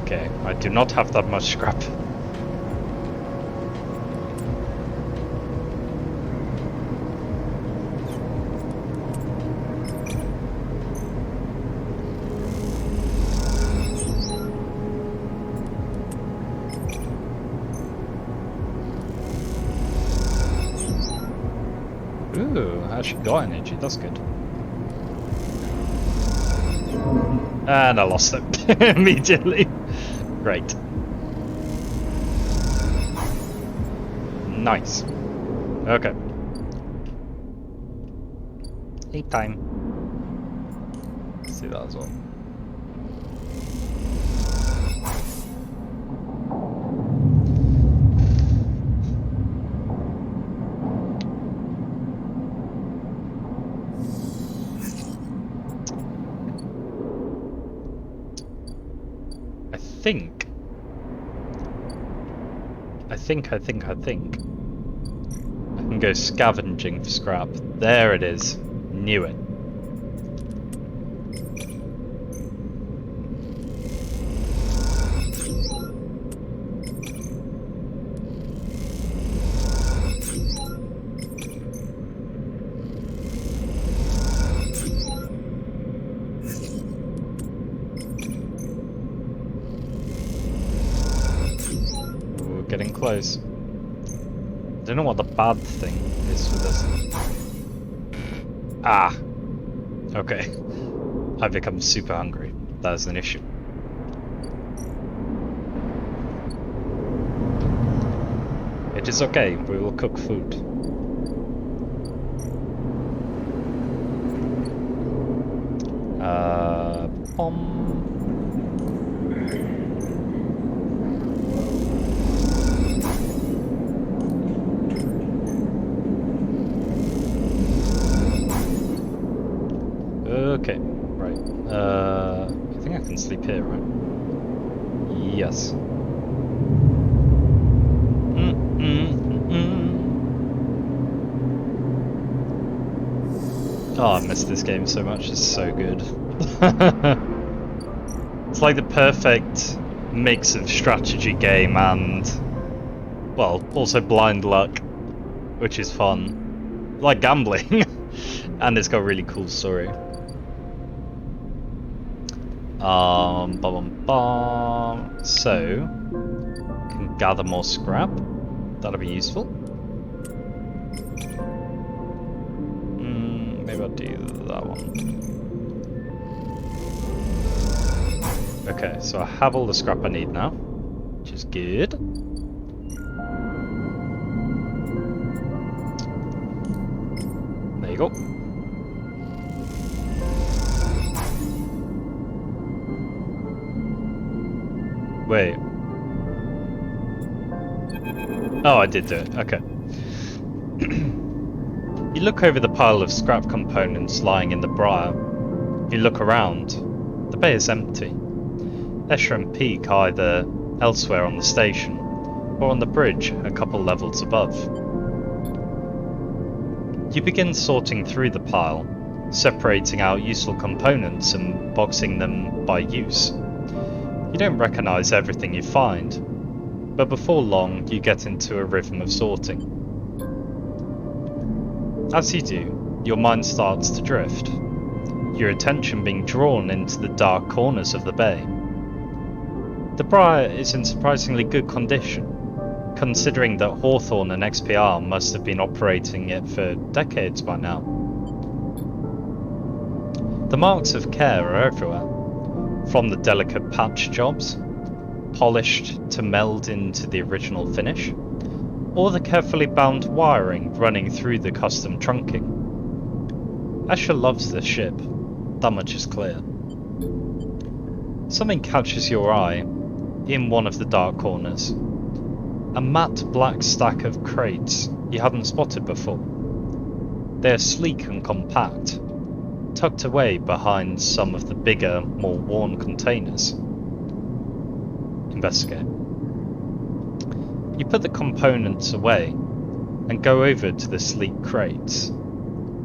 Okay, I do not have that much scrap. Ooh, I actually got energy, that's good. And I lost it immediately. Great. Nice. Okay. Eat time. Let's see that as well. I think. I can go scavenging for scrap. There it is. Knew it. Getting close. I don't know what the bad thing is for this. Ah! Okay. I've become super hungry. That is an issue. It is okay, we will cook food. Bomb. sleep here, right? Yes. Oh, I miss this game so much. It's so good. It's like the perfect mix of strategy game and, well, also blind luck, which is fun. Like gambling. And it's got a really cool story. So, can gather more scrap. That'll be useful. Maybe I'll do that one. Okay, so I have all the scrap I need now, which is good. There you go. Wait. Oh, I did do it. Okay. You look over the pile of scrap components lying in the briar. You look around. The bay is empty. Escher and Peak are either elsewhere on the station, or on the bridge a couple levels above. You begin sorting through the pile, separating out useful components and boxing them by use. You don't recognise everything you find, but before long you get into a rhythm of sorting. As you do, your mind starts to drift, your attention being drawn into the dark corners of the bay. The briar is in surprisingly good condition, considering that Hawthorne and XPR must have been operating it for decades by now. The marks of care are everywhere, from the delicate patch jobs, polished to meld into the original finish, or the carefully bound wiring running through the custom trunking. Escher loves this ship, that much is clear. Something catches your eye in one of the dark corners. A matte black stack of crates you hadn't spotted before. They are sleek and compact, tucked away behind some of the bigger, more worn containers. Investigate. You put the components away and go over to the sleek crates.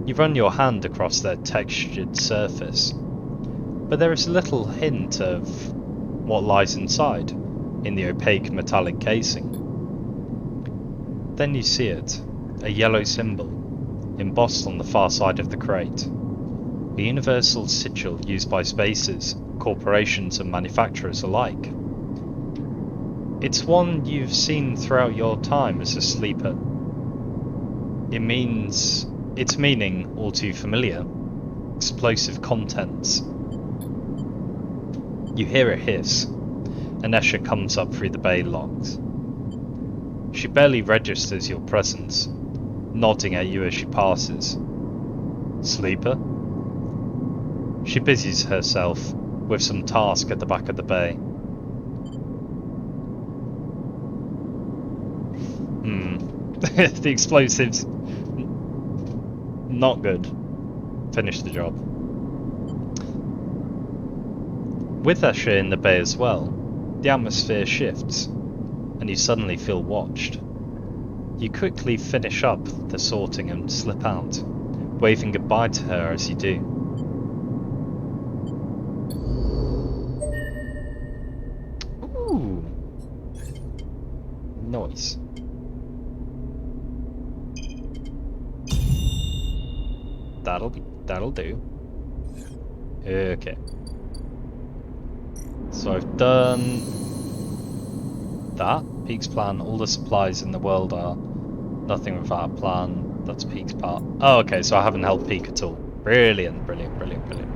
You run your hand across their textured surface, but there is little hint of what lies inside in the opaque metallic casing. Then you see it, a yellow symbol, embossed on the far side of the crate. A universal sigil used by spaces, corporations and manufacturers alike. It's one you've seen throughout your time as a sleeper. Its meaning all too familiar. Explosive contents. You hear a hiss, and Escher comes up through the bay locks. She barely registers your presence, nodding at you as she passes. Sleeper? She busies herself with some task at the back of the bay. The explosives, not good. Finish the job. With Escher in the bay as well, the atmosphere shifts, and you suddenly feel watched. You quickly finish up the sorting and slip out, waving goodbye to her as you do. Ooh. Nice. That'll do. Okay. So I've done that. Peak's plan. All the supplies in the world are nothing without a plan. That's Peak's part. Oh, okay. So I haven't helped Peak at all. Brilliant, brilliant, brilliant, brilliant.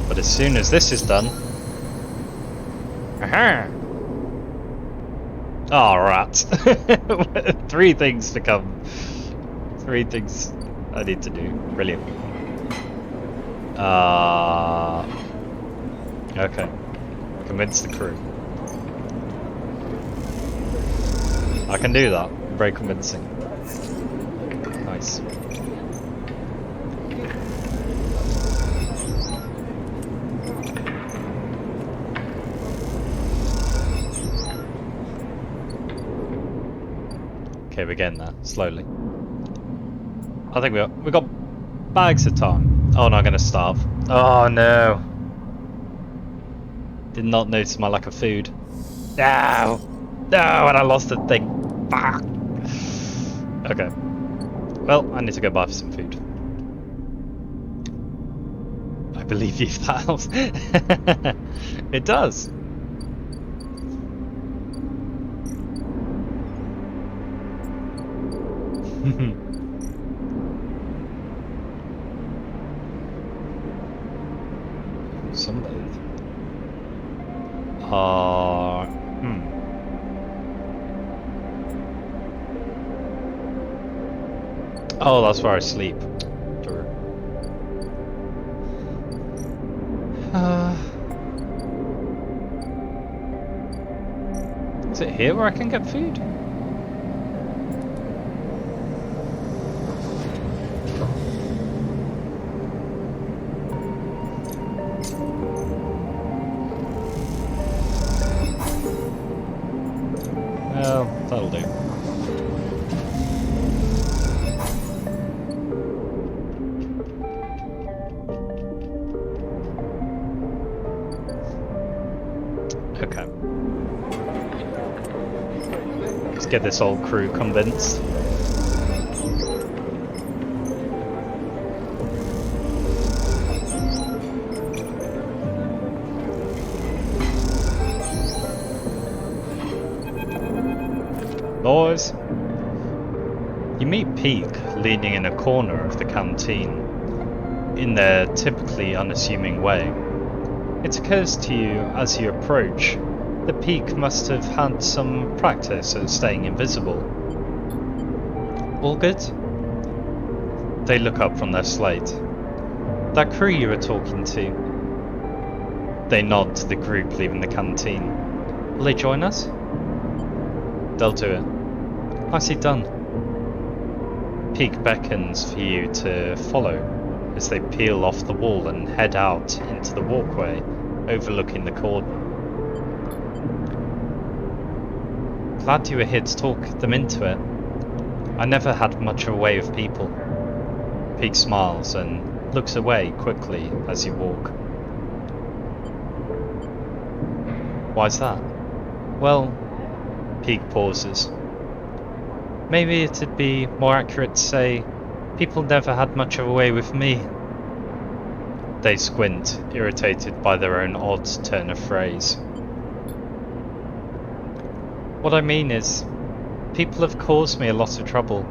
But as soon as this is done... Aha! Oh, rats. Three things I need to do. Brilliant. Okay. Convince the crew. I can do that. very convincing. Nice. Okay, we're getting there, slowly. I think we got bags of time. Oh no, I'm gonna starve. Oh no. Did not notice my lack of food. No! No, and I lost the thing. Fuck! Okay. Well, I need to go buy some food. I believe you, if that helps. It does. Sunbathe. Oh, that's where I sleep. Is it here where I can get food? Well, that'll do. Okay. Let's get this old crew convinced. Boys, you meet Peak leaning in a corner of the canteen, in their typically unassuming way. It occurs to you as you approach that Peak must have had some practice at staying invisible. All good? They look up from their slate. That crew you were talking to. They nod to the group leaving the canteen. Will they join us? They'll do it. Nicely done. Peak beckons for you to follow as they peel off the wall and head out into the walkway overlooking the cordon. Glad you were here to talk them into it. I never had much of a way with people. Peak smiles and looks away quickly as you walk. Why's that? Well, Peak pauses. Maybe it'd be more accurate to say, people never had much of a way with me. They squint, irritated by their own odd turn of phrase. What I mean is, people have caused me a lot of trouble.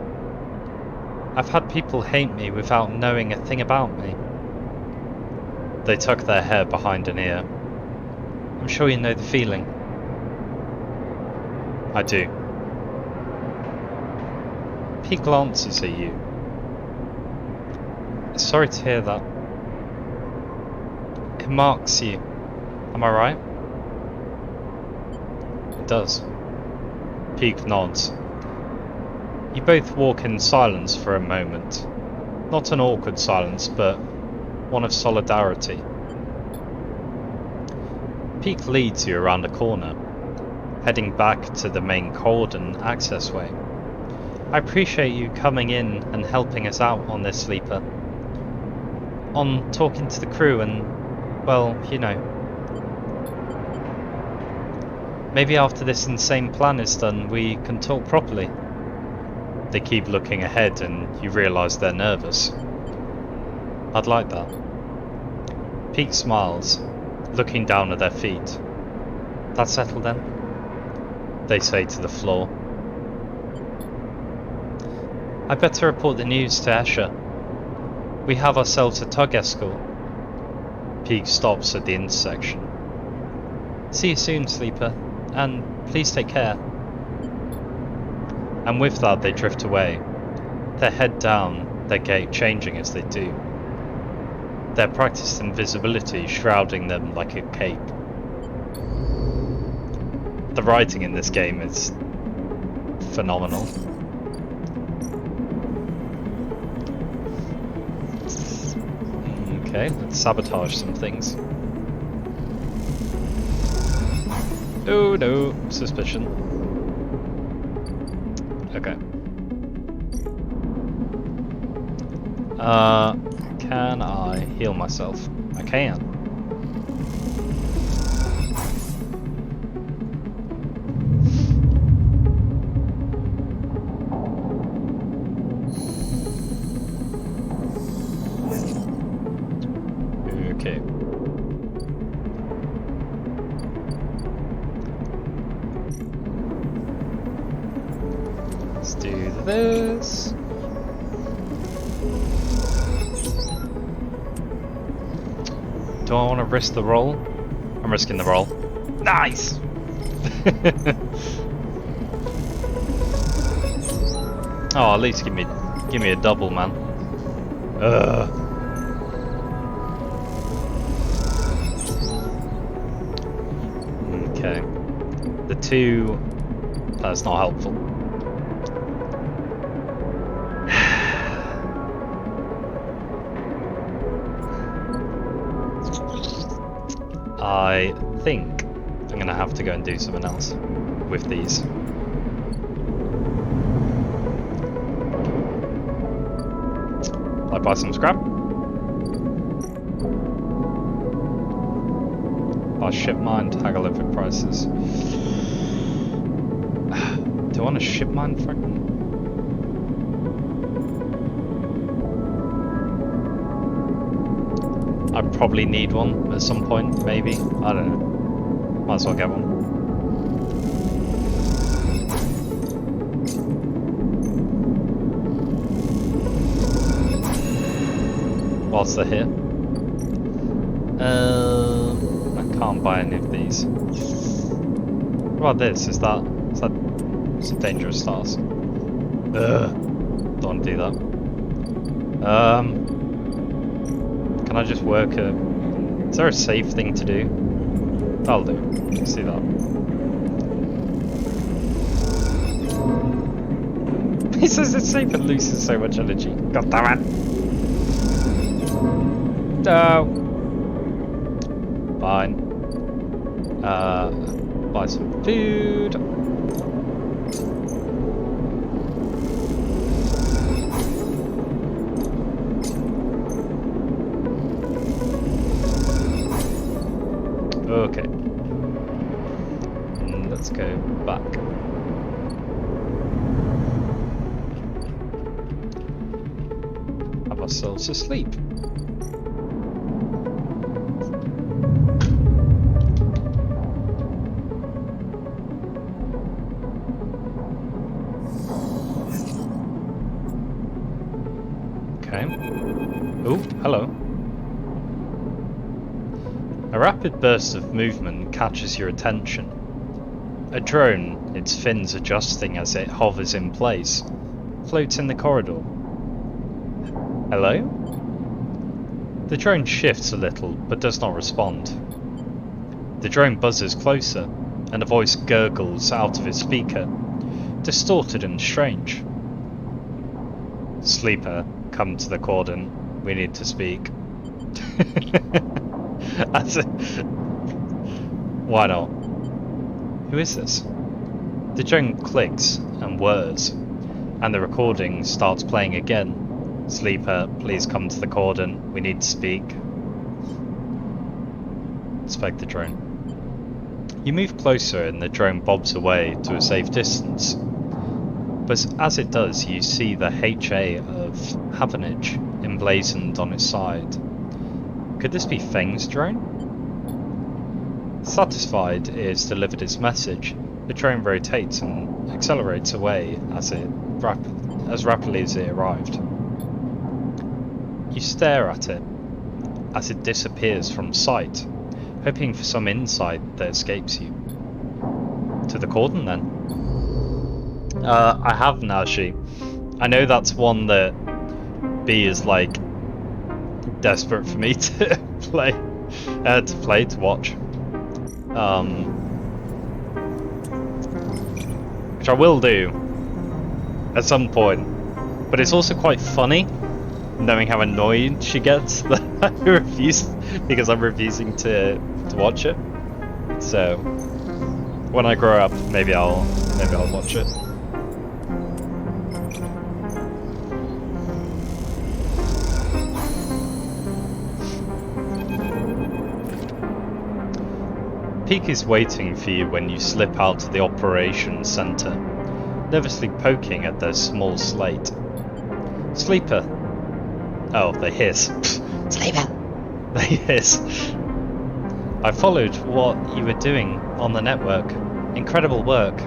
I've had people hate me without knowing a thing about me. They tuck their hair behind an ear. I'm sure you know the feeling. I do. He glances at you. Sorry to hear that. It marks you. Am I right? It does. Peak nods. You both walk in silence for a moment. Not an awkward silence, but one of solidarity. Peak leads you around a corner, heading back to the main cordon accessway. I appreciate you coming in and helping us out on this, sleeper. On talking to the crew and, well, you know. Maybe after this insane plan is done, we can talk properly. They keep looking ahead and you realise they're nervous. I'd like that. Peak smiles, looking down at their feet. That settled then? They say to the floor. I better report the news to Escher. We have ourselves a tug escort. Peak stops at the intersection. See you soon, sleeper, and please take care. And with that they drift away, their head down, their gait changing as they do. Their practiced invisibility shrouding them like a cape. The writing in this game is phenomenal. Okay, let's sabotage some things. Oh no, suspicion. Okay. Can I heal myself? I can. Okay. Let's do this. Do I want to risk the roll? I'm risking the roll. Nice! Oh, at least give me a double, man. Okay. The 2, that's not helpful. I think I'm gonna have to go and do something else with these. I buy some scrap. Buy ship mine, haggle over prices. Do I want a ship mine fragment? I probably need one at some point, maybe. I don't know. Might as well get one. Whilst they're here. I can't buy any of these. What about this? Is that it's a dangerous stars. Don't want to do that. Can I just work a... Is there a safe thing to do? That'll do. Let's see that. He says it's safe and loses so much energy. God damn it! No! Fine. Buy some food. Okay. Let's go back. Have ourselves a sleep. Okay. Oh, hello. A rapid burst of movement catches your attention. A drone, its fins adjusting as it hovers in place, floats in the corridor. Hello? The drone shifts a little, but does not respond. The drone buzzes closer, and a voice gurgles out of its speaker, distorted and strange. Sleeper, come to the cordon. We need to speak. Why not? Who is this? The drone clicks and whirs, and the recording starts playing again. Sleeper, please come to the cordon. We need to speak. Inspect the drone. You move closer and the drone bobs away to a safe distance. But as it does, you see the HA of Havanage emblazoned on its side. Could this be Feng's drone? Satisfied it has delivered its message, the drone rotates and accelerates away as rapidly as it arrived. You stare at it as it disappears from sight, hoping for some insight that escapes you. To the cordon then? I haven't actually. I know that's one that B is like desperate for me to play, to watch. Which I will do at some point, but it's also quite funny knowing how annoyed she gets that I refuse because I'm refusing to watch it. So when I grow up, maybe I'll watch it. Peak is waiting for you when you slip out of the operations center, nervously poking at their small slate. Sleeper. Oh, they hiss. Sleeper. They hiss. I followed what you were doing on the network. Incredible work.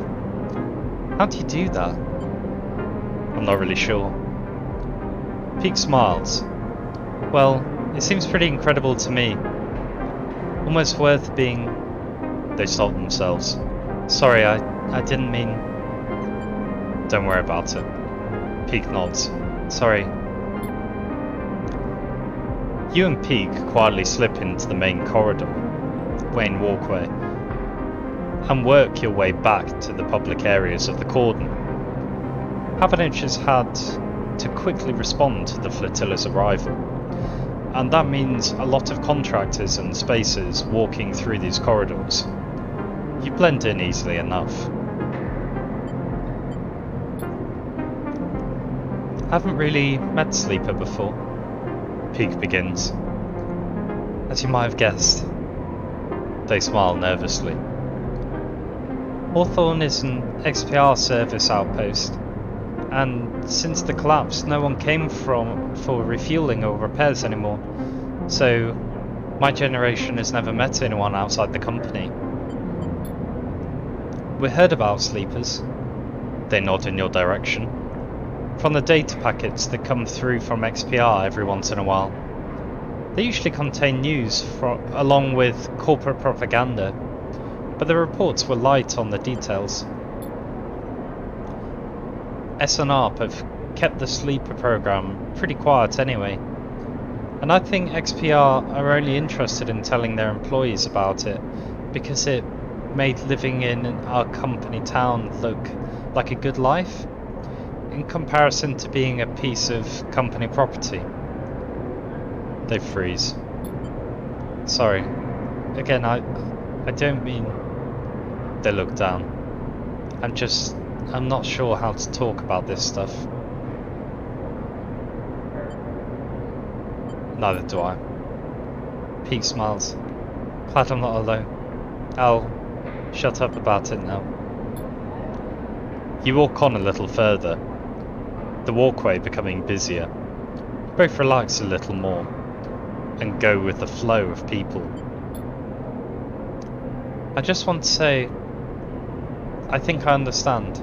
How do you do that? I'm not really sure. Peak smiles. Well, it seems pretty incredible to me. Almost worth being... They stop themselves. Sorry, I didn't mean... Don't worry about it. Peak nods. Sorry. You and Peak quietly slip into the main corridor, main walkway, and work your way back to the public areas of the cordon. Havenich has had to quickly respond to the flotilla's arrival, and that means a lot of contractors and spacers walking through these corridors. You blend in easily enough. I haven't really met Sleeper before. Peak begins. As you might have guessed. They smile nervously. Hawthorne is an XPR service outpost, and since the collapse no one came for refueling or repairs anymore, so my generation has never met anyone outside the company. We heard about sleepers. They nod in your direction. From the data packets that come through from XPR every once in a while. They usually contain news along with corporate propaganda, but the reports were light on the details. SNARP have kept the sleeper program pretty quiet anyway, and I think XPR are only interested in telling their employees about it because it made living in our company town look like a good life in comparison to being a piece of company property. They freeze. Sorry. Again, I don't mean... They look down. I'm not sure how to talk about this stuff. Neither do I. Pete smiles. Glad I'm not alone. I'll shut up about it now. You walk on a little further, the walkway becoming busier. Both relax a little more and go with the flow of people. I just want to say, I think I understand.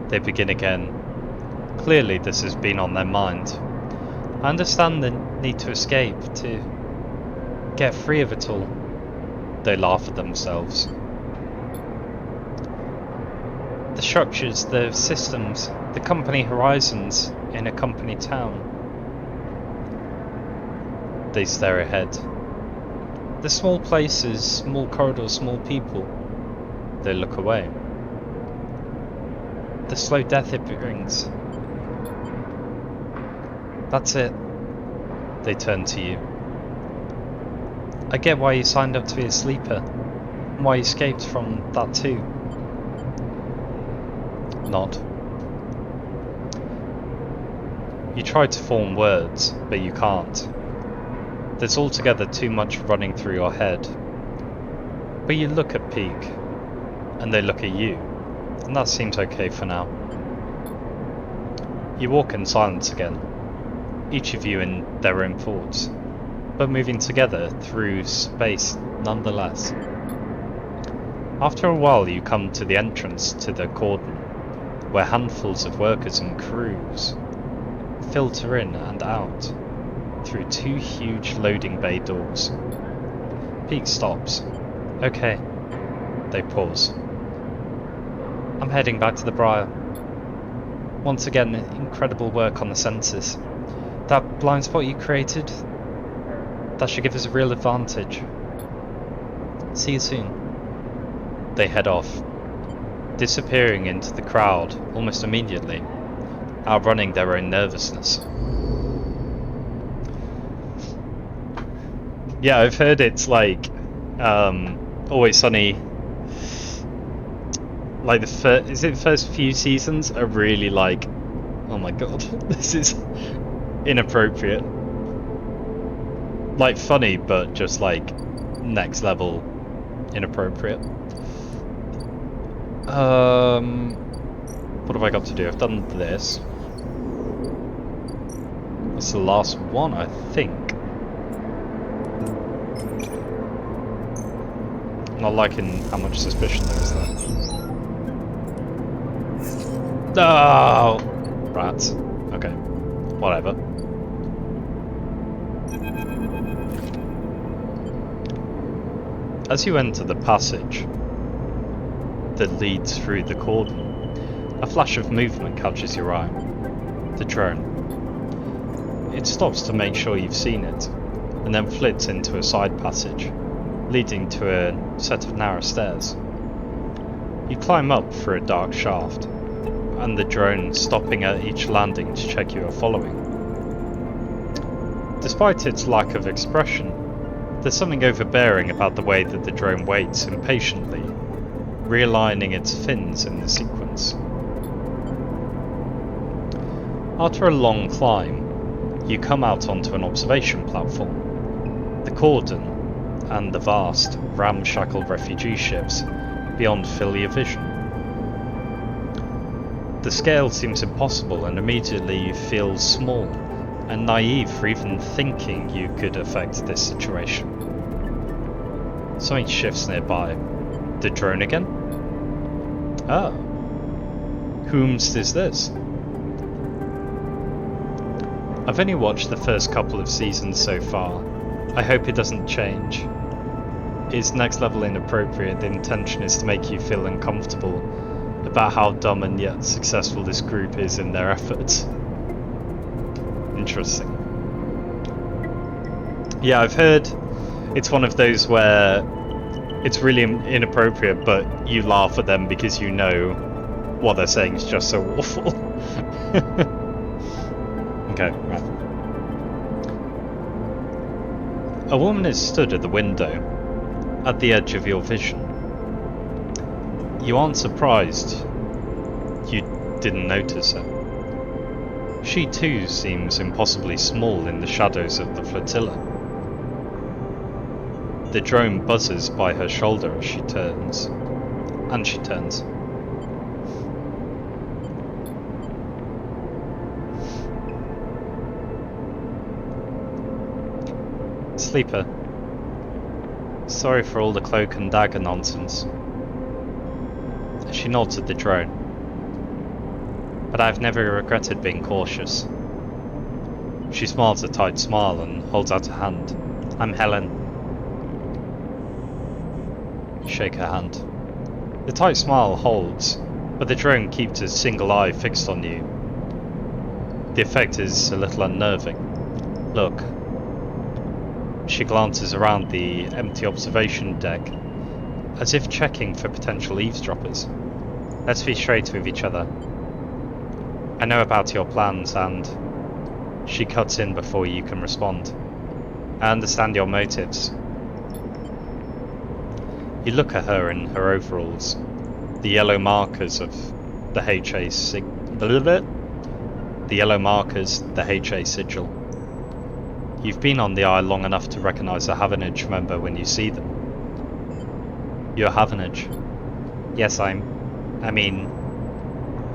They begin again. Clearly this has been on their mind. I understand the need to escape, to get free of it all. They laugh at themselves. The structures, the systems, the company horizons in a company town. They stare ahead. The small places, small corridors, small people. They look away. The slow death it brings. That's it. They turn to you. I get why you signed up to be a sleeper, and why you escaped from that too. Nod. You try to form words, but you can't. There's altogether too much running through your head. But you look at Peak, and they look at you, and that seems okay for now. You walk in silence again, each of you in their own thoughts, but moving together through space nonetheless. After a while you come to the entrance to the cordon, where handfuls of workers and crews filter in and out through two huge loading bay doors. Peak stops. Okay. They pause. I'm heading back to the Briar. Once again, incredible work on the sensors. That blind spot you created, that should give us a real advantage. See you soon. They head off, disappearing into the crowd almost immediately, outrunning their own nervousness. Yeah, I've heard it's like Always Sunny. Like the first few seasons are really like, oh my god, this is inappropriate. Like funny, but just like next level inappropriate. What have I got to do? I've done this. That's the last one, I think. Not liking how much suspicion there is there. Oh! Rats. Okay. Whatever. As you enter the passage that leads through the cordon, a flash of movement catches your eye. The drone. It stops to make sure you've seen it, and then flits into a side passage, leading to a set of narrow stairs. You climb up through a dark shaft, and the drone stopping at each landing to check you are following. Despite its lack of expression, there's something overbearing about the way that the drone waits impatiently, realigning its fins in the sequence. After a long climb, you come out onto an observation platform. The cordon and the vast, ramshackle refugee ships beyond fill your vision. The scale seems impossible, and immediately you feel small and naive for even thinking you could affect this situation. Something shifts nearby. The drone again? Ah. Whomst is this? I've only watched the first couple of seasons so far. I hope it doesn't change. It's next level inappropriate. The intention is to make you feel uncomfortable about how dumb and yet successful this group is in their efforts. Interesting. Yeah, I've heard it's one of those where it's really inappropriate, but you laugh at them because you know what they're saying is just so awful. Okay, right. A woman is stood at the window, at the edge of your vision. You aren't surprised you didn't notice her. She too seems impossibly small in the shadows of the flotilla. The drone buzzes by her shoulder as she turns. And she turns. Sleeper. Sorry for all the cloak and dagger nonsense. She nods at the drone. But I've never regretted being cautious. She smiles a tight smile and holds out a hand. I'm Helen. Shake her hand. The tight smile holds, but the drone keeps a single eye fixed on you. The effect is a little unnerving. Look. She glances around the empty observation deck, as if checking for potential eavesdroppers. Let's be straight with each other. I know about your plans, and... She cuts in before you can respond. I understand your motives. You look at her in her overalls, the yellow markers of the HA sigil. You've been on the isle long enough to recognise a Havenage member when you see them. You're Havenage. Yes, I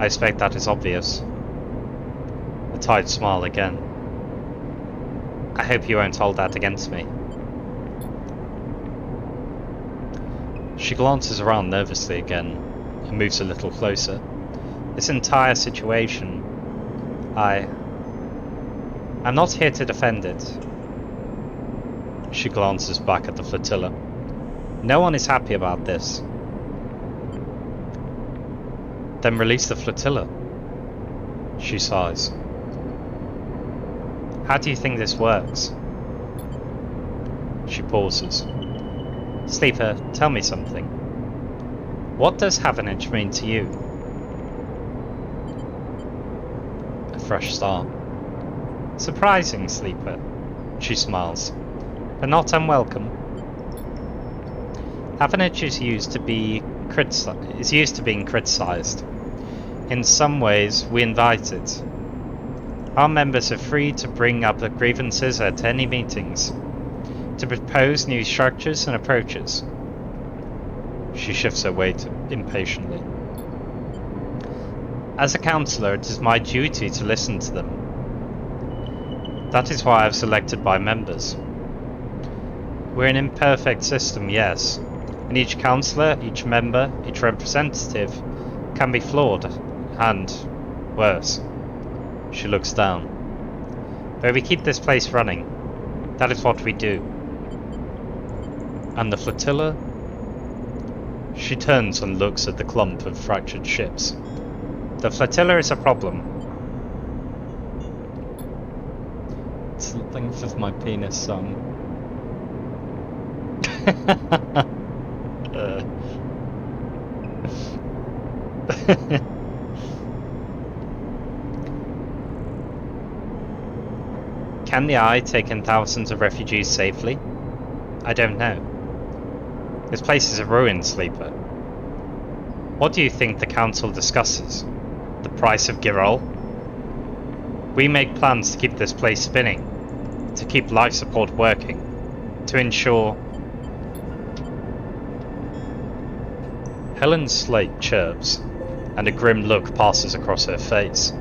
expect that is obvious. A tight smile again. I hope you won't hold that against me. She glances around nervously again and moves a little closer. This entire situation... I'm not here to defend it. She glances back at the flotilla. No one is happy about this. Then release the flotilla. She sighs. How do you think this works? She pauses. Sleeper, tell me something. What does Havenage mean to you? A fresh start. Surprising, Sleeper. She smiles. but not unwelcome. Havanage is used to being criticised. In some ways, we invite it. Our members are free to bring up their grievances at any meetings, to propose new structures and approaches. She shifts her weight impatiently. As a councillor, it is my duty to listen to them. That is why I have selected my members. We're an imperfect system, yes, and each councillor, each member, each representative can be flawed, and worse. She looks down. But we keep this place running. That is what we do. And the flotilla? She turns and looks at the clump of fractured ships. The flotilla is a problem. It's the length of my penis, son. Can the Eye take in thousands of refugees safely? I don't know. This place is a ruin, Sleeper. What do you think the Council discusses? The price of Girol? We make plans to keep this place spinning, to keep life support working, to ensure... Helen's slate chirps, and a grim look passes across her face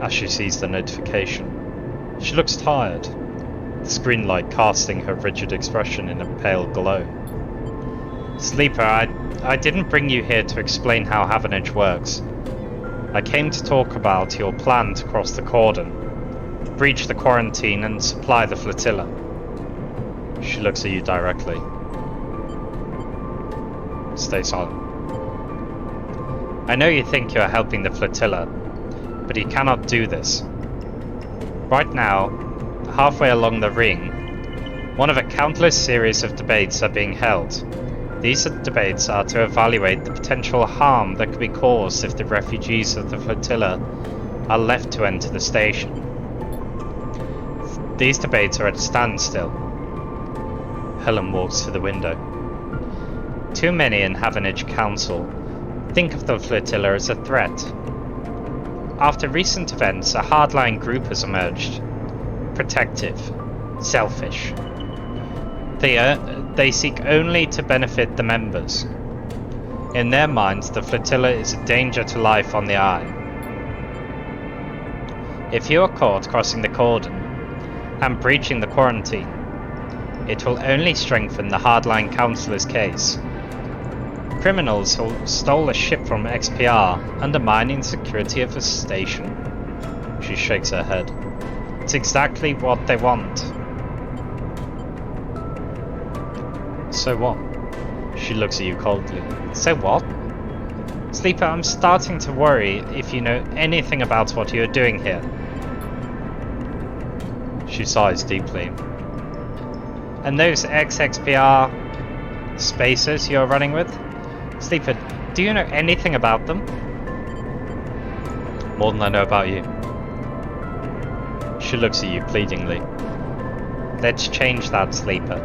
as she sees the notification. She looks tired, the screen light casting her rigid expression in a pale glow. Sleeper, I didn't bring you here to explain how Havanage works. I came to talk about your plan to cross the cordon, breach the quarantine and supply the flotilla. She looks at you directly. Stay silent. I know you think you are helping the flotilla, but you cannot do this. Right now, halfway along the ring, one of a countless series of debates are being held. These debates are to evaluate the potential harm that could be caused if the refugees of the flotilla are left to enter the station. These debates are at a standstill. Helen walks to the window. Too many in Havanage Council think of the flotilla as a threat. After recent events, a hardline group has emerged. Protective. Selfish. They seek only to benefit the members. In their minds, the flotilla is a danger to life on the Eye. If you are caught crossing the cordon and breaching the quarantine, it will only strengthen the hardline councillor's case. Criminals who stole a ship from XPR, undermining security of a station. She shakes her head. It's exactly what they want. So what? She looks at you coldly. So what? Sleeper, I'm starting to worry if you know anything about what you're doing here. She sighs deeply. And those ex-XPR spacers you're running with? Sleeper, do you know anything about them? More than I know about you. She looks at you pleadingly. Let's change that, Sleeper.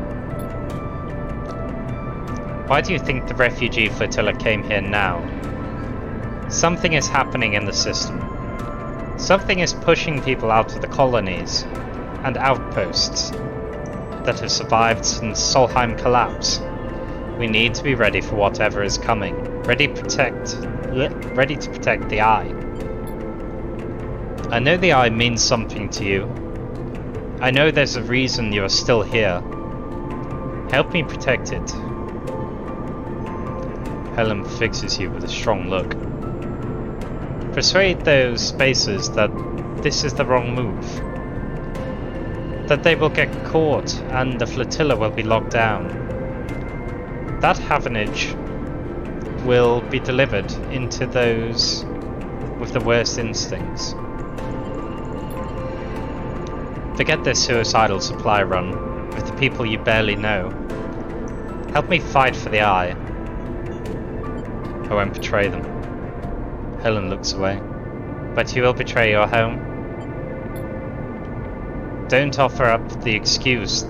Why do you think the refugee flotilla came here now? Something is happening in the system. Something is pushing people out of the colonies and outposts that have survived since Solheim collapse. We need to be ready for whatever is coming. Ready to protect the Eye. I know the Eye means something to you. I know there's a reason you are still here. Help me protect it. Helen fixes you with a strong look. Persuade those spacers that this is the wrong move. That they will get caught and the flotilla will be locked down. That Havanage will be delivered into those with the worst instincts. Forget this suicidal supply run with the people you barely know. Help me fight for the Eye. I won't betray them. Helen looks away. But you will betray your home? Don't offer up the excuse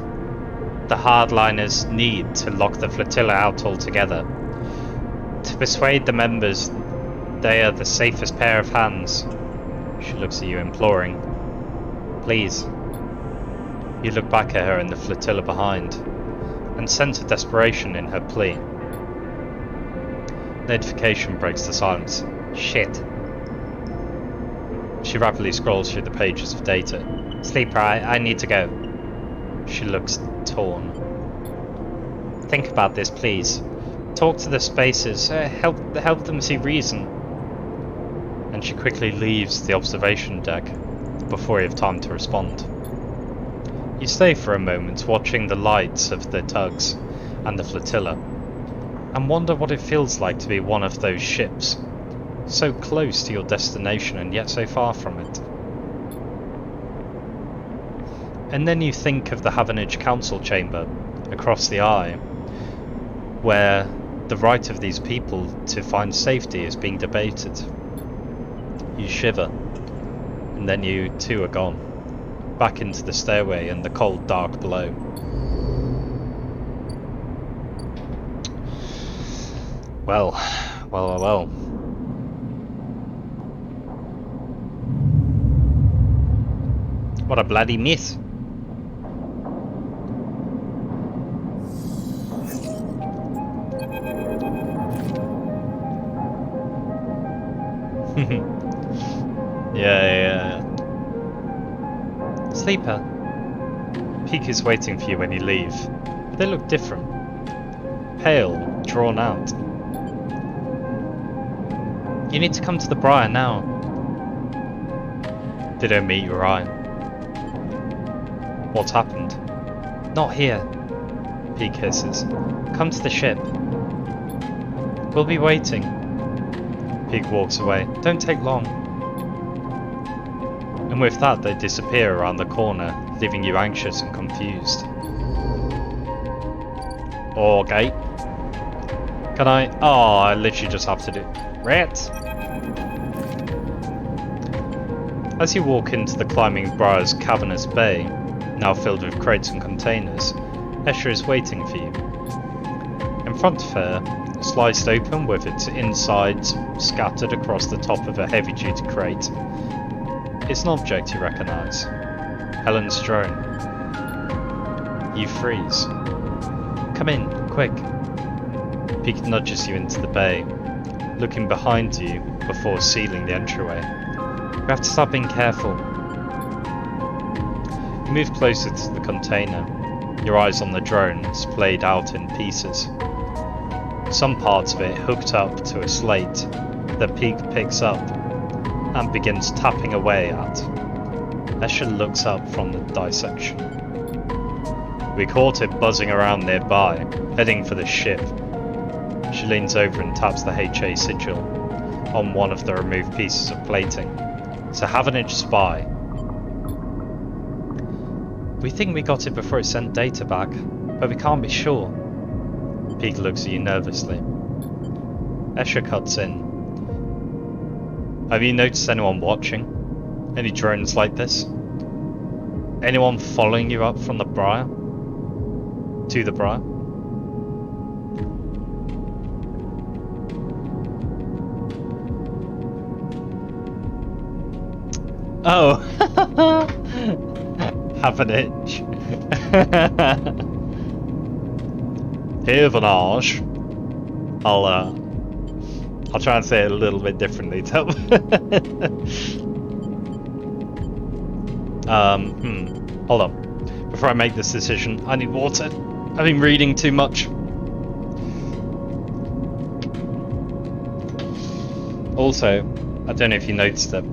the hardliners need to lock the flotilla out altogether. To persuade the members they are the safest pair of hands. She looks at you imploring. Please. You look back at her and the flotilla behind, and sense a desperation in her plea. Notification breaks the silence. Shit. She rapidly scrolls through the pages of data. Sleeper, I need to go. She looks torn. Think about this, please. Talk to the spacers. Help them see reason. And she quickly leaves the observation deck before you have time to respond. You stay for a moment watching the lights of the tugs and the flotilla, and wonder what it feels like to be one of those ships, so close to your destination and yet so far from it. And then you think of the Havanage Council chamber across the eye, where the right of these people to find safety is being debated. You shiver, and then you too are gone, back into the stairway and the cold dark below. Well. What a bloody miss. Yeah. Sleeper. Peak is waiting for you when you leave, but they look different. Pale, drawn out. You need to come to the Briar now. They don't meet your eye. What's happened? Not here. Peak hisses. Come to the ship. We'll be waiting. Peak walks away. Don't take long. And with that they disappear around the corner, leaving you anxious and confused. Okay. Can I? Oh, I literally just have to do... Rats! As you walk into the Climbing Briar's cavernous bay, now filled with crates and containers, Escher is waiting for you. In front of her, sliced open with its insides scattered across the top of a heavy-duty crate, is an object you recognise. Helen's drone. You freeze. Come in, quick. Peak nudges you into the bay, looking behind you before sealing the entryway. You have to start being careful. You move closer to the container, your eyes on the drone splayed out in pieces. Some parts of it hooked up to a slate that Peak picks up and begins tapping away at. Escher looks up from the dissection. We caught it buzzing around nearby, heading for the ship. She leans over and taps the HA sigil on one of the removed pieces of plating. It's a Havanage spy. We think we got it before it sent data back, but we can't be sure. Peak looks at you nervously. Escher cuts in. Have you noticed anyone watching? Any drones like this? Anyone following you up from the Briar? To the Briar? Oh! Havanage. Havanage. I'll try and say it a little bit differently. Hold on. Before I make this decision, I need water. I've been reading too much. Also, I don't know if you noticed it.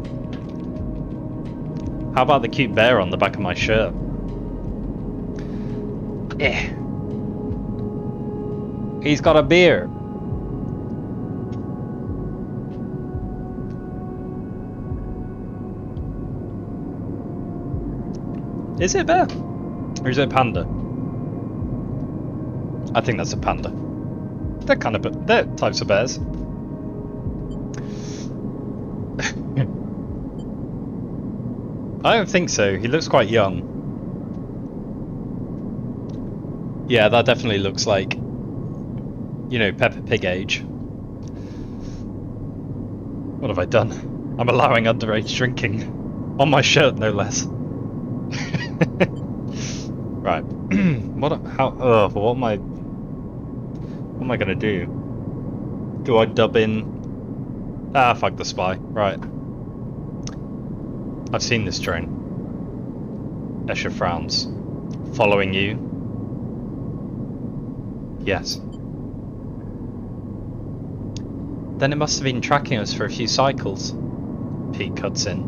How about the cute bear on the back of my shirt? Yeah. He's got a beard. Is it a bear? Or is it a panda? I think that's a panda. They're types of bears. I don't think so. He looks quite young. Yeah, that definitely looks like, Peppa Pig age. What have I done? I'm allowing underage drinking. On my shirt, no less. Right. What am I gonna do? Do I dub in? Ah, fuck the spy. Right. I've seen this train. Escher frowns. Following you? Yes. Then it must have been tracking us for a few cycles. Pete cuts in.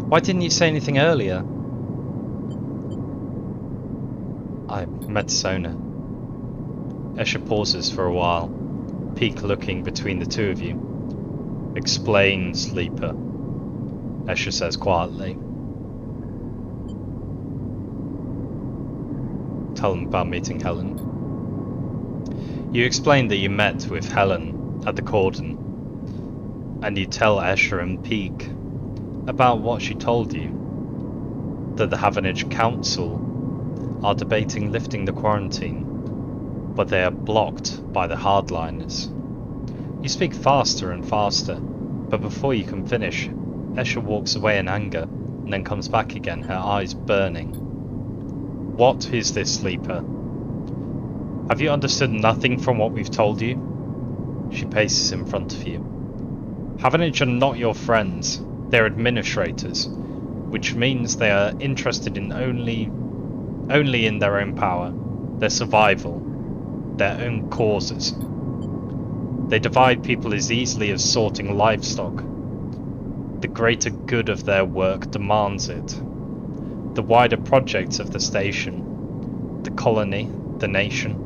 Why didn't you say anything earlier? I met Sona. Escher pauses for a while, Pete looking between the two of you. Explain, Sleeper, Escher says quietly. Tell them about meeting Helen. You explained that you met with Helen at the cordon, and you tell Escher and Peak about what she told you, that the Havanage Council are debating lifting the quarantine, but they are blocked by the hardliners. You speak faster and faster, but before you can finish, Escher walks away in anger, and then comes back again, her eyes burning. What is this, Sleeper? Have you understood nothing from what we've told you? She paces in front of you. Havanage are not your friends, they're administrators, which means they are interested in only in their own power, their survival, their own causes. They divide people as easily as sorting livestock. The greater good of their work demands it. The wider projects of the station, the colony, the nation.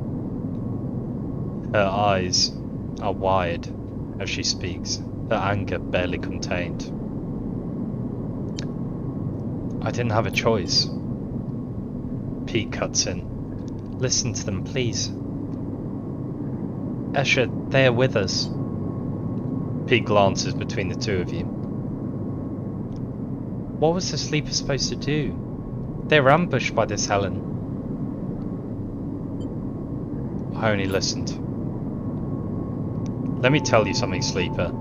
Her eyes are wide as she speaks, her anger barely contained. I didn't have a choice. Pete cuts in. Listen to them, please. Escher, they are with us. Pete glances between the two of you. What was the Sleeper supposed to do? They were ambushed by this Helen. I only listened. Let me tell you something, Sleeper,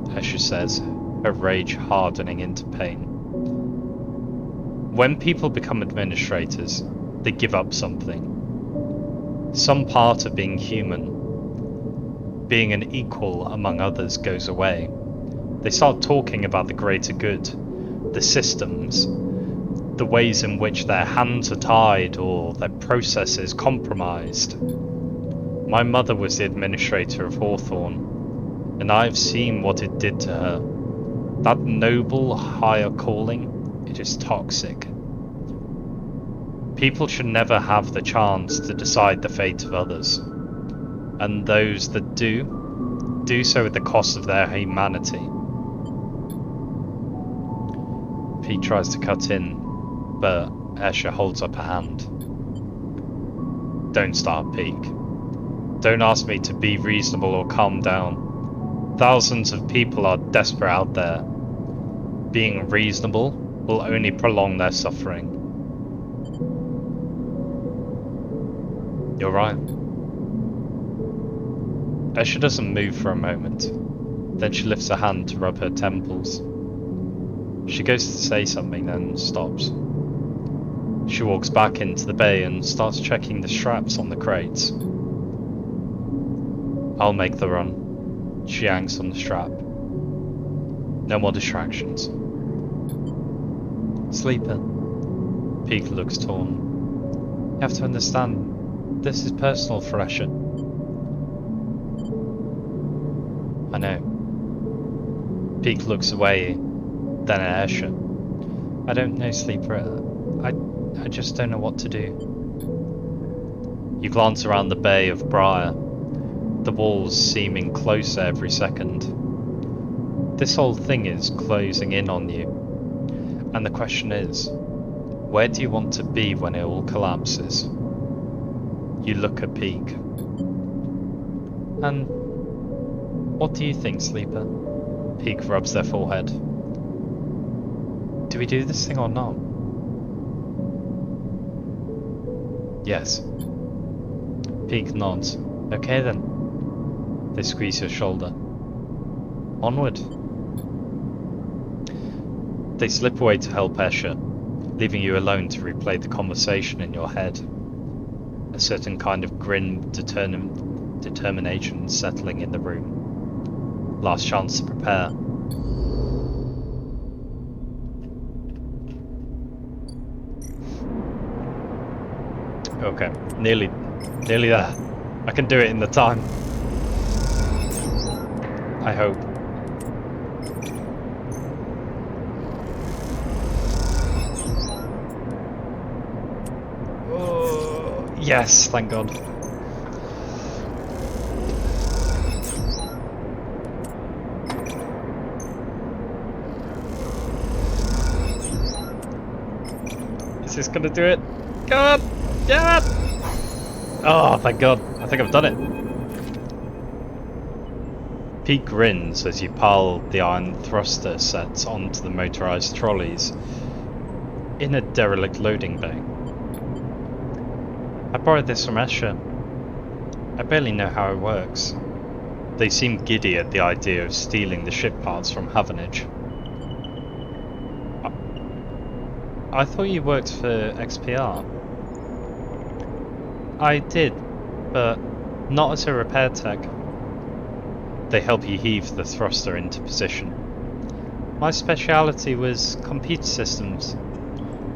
Escher says, her rage hardening into pain. When people become administrators, they give up something. Some part of being human, being an equal among others, goes away. They start talking about the greater good, the systems, the ways in which their hands are tied or their processes compromised. My mother was the administrator of Hawthorne, and I have seen what it did to her. That noble, higher calling, it is toxic. People should never have the chance to decide the fate of others, and those that do so at the cost of their humanity. Pete tries to cut in, but Escher holds up a hand. Don't start, Pete. Don't ask me to be reasonable or calm down. Thousands of people are desperate out there. Being reasonable will only prolong their suffering. You're right. Escher doesn't move for a moment. Then she lifts her hand to rub her temples. She goes to say something, then stops. She walks back into the bay and starts checking the straps on the crates. I'll make the run. She yanks on the strap. No more distractions. Sleeper. Peak looks torn. You have to understand, this is personal for Escher. I know. Peak looks away, then at Escher. I don't know, Sleeper. I just don't know what to do. You glance around the bay of Briar, the walls seeming closer every second. This whole thing is closing in on you. And the question is, where do you want to be when it all collapses? You look at Peak. And what do you think, Sleeper? Peak rubs their forehead. Do we do this thing or not? Yes. Peak nods. Okay then. They squeeze your shoulder. Onward. They slip away to help Escher, leaving you alone to replay the conversation in your head. A certain kind of grim determination settling in the room. Last chance to prepare. Okay, nearly there. I can do it in the time. I hope. Oh, yes, thank God. Is this gonna do it? Come on! Come on! Oh, thank God. I think I've done it. Pete grins as you pile the iron thruster sets onto the motorized trolleys in a derelict loading bay. I borrowed this from Escher. I barely know how it works. They seem giddy at the idea of stealing the ship parts from Havenage. I thought you worked for XPR. I did, but not as a repair tech. They help you heave the thruster into position. My speciality was computer systems.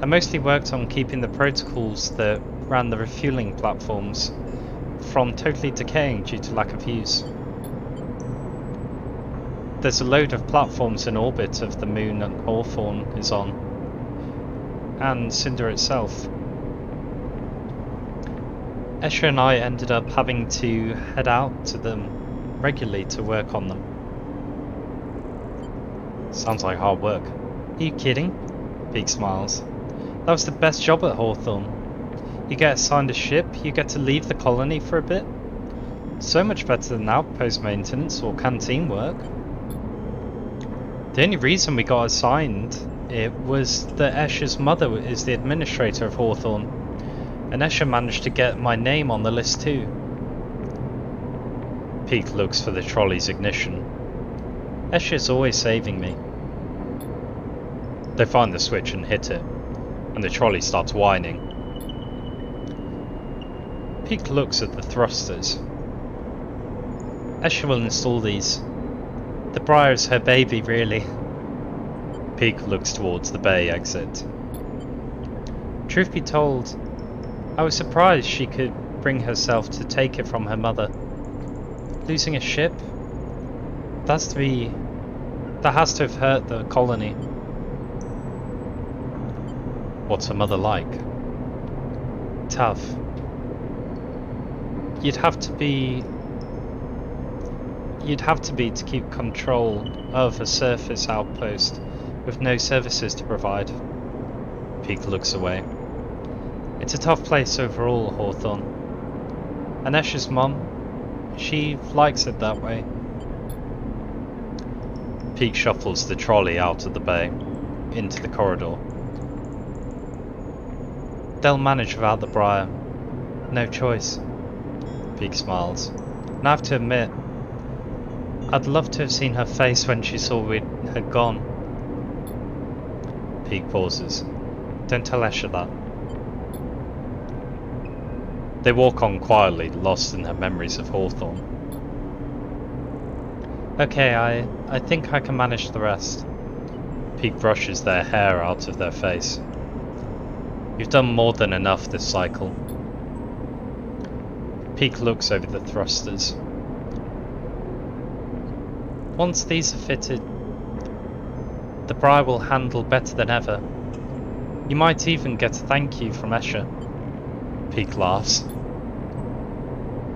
I mostly worked on keeping the protocols that ran the refueling platforms from totally decaying due to lack of use. There's a load of platforms in orbit of the moon that Hawthorne is on, and Cinder itself. Escher and I ended up having to head out to them regularly to work on them. Sounds like hard work. Are you kidding? Peak smiles. That was the best job at Hawthorne. You get assigned a ship, you get to leave the colony for a bit. So much better than outpost maintenance or canteen work. The only reason we got assigned it was that Escher's mother is the administrator of Hawthorne, and Escher managed to get my name on the list too. Peak looks for the trolley's ignition. Escher's always saving me. They find the switch and hit it, and the trolley starts whining. Peak looks at the thrusters. Escher will install these. The Briar is her baby, really. Peak looks towards the bay exit. Truth be told, I was surprised she could bring herself to take it from her mother. Losing a ship? That has to have hurt the colony. What's her mother like? Tough. You'd have to be to keep control of a surface outpost with no services to provide. Peak looks away. It's a tough place overall, Hawthorne. And Escher's mum, she likes it that way. Peak shuffles the trolley out of the bay, into the corridor. They'll manage without the Briar. No choice. Peak smiles. And I have to admit, I'd love to have seen her face when she saw we had gone. Peak pauses. Don't tell Escher that. They walk on quietly, lost in her memories of Hawthorne. Okay, I think I can manage the rest. Peak brushes their hair out of their face. You've done more than enough this cycle. Peak looks over the thrusters. Once these are fitted, the Briar will handle better than ever. You might even get a thank you from Escher. Peak laughs.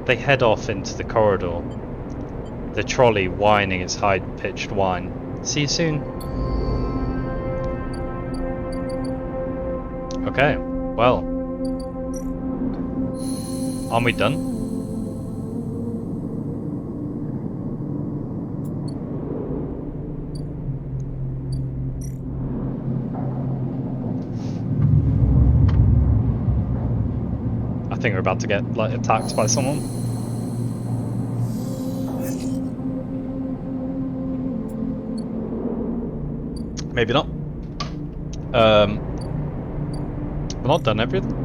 They head off into the corridor, the trolley whining its high-pitched whine. See you soon. Okay, well. Aren't we done? I think we're about to get like attacked by someone. Maybe not. We're not done everything.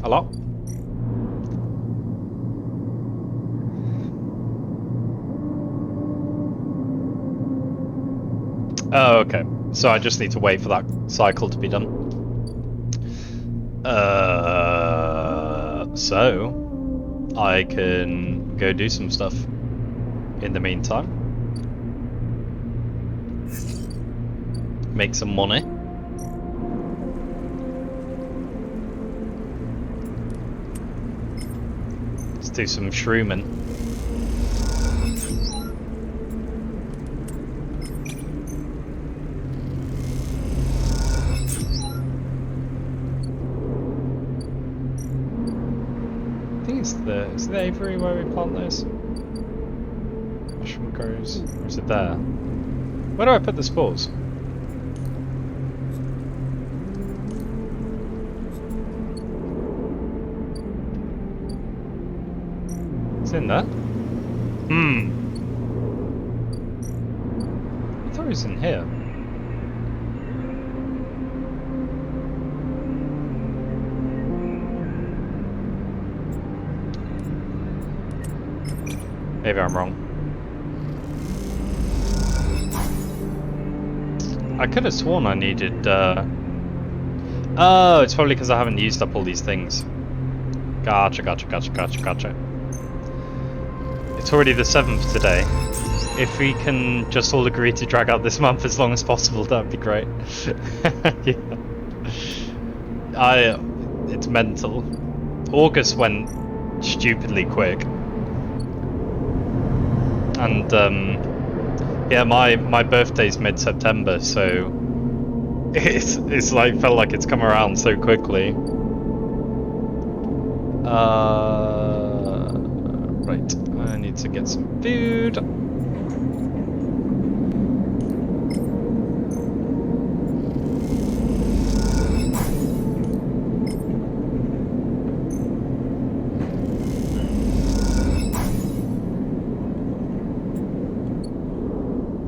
Hello? Oh, okay. So I just need to wait for that cycle to be done. So I can go do some stuff in the meantime. Make some money. Let's do some shrooming. Is the aviary where we plant those? Mushroom grows. Or is it there? Where do I put the spores? It's in there. I thought it was in here. Maybe I'm wrong. I could have sworn I needed... Oh, it's probably because I haven't used up all these things. Gotcha. It's already the 7th today. If we can just all agree to drag out this month as long as possible, that'd be great. Yeah. It's mental. August went stupidly quick. And yeah, my birthday's mid-September, so it's like felt like it's come around so quickly. Right, I need to get some food.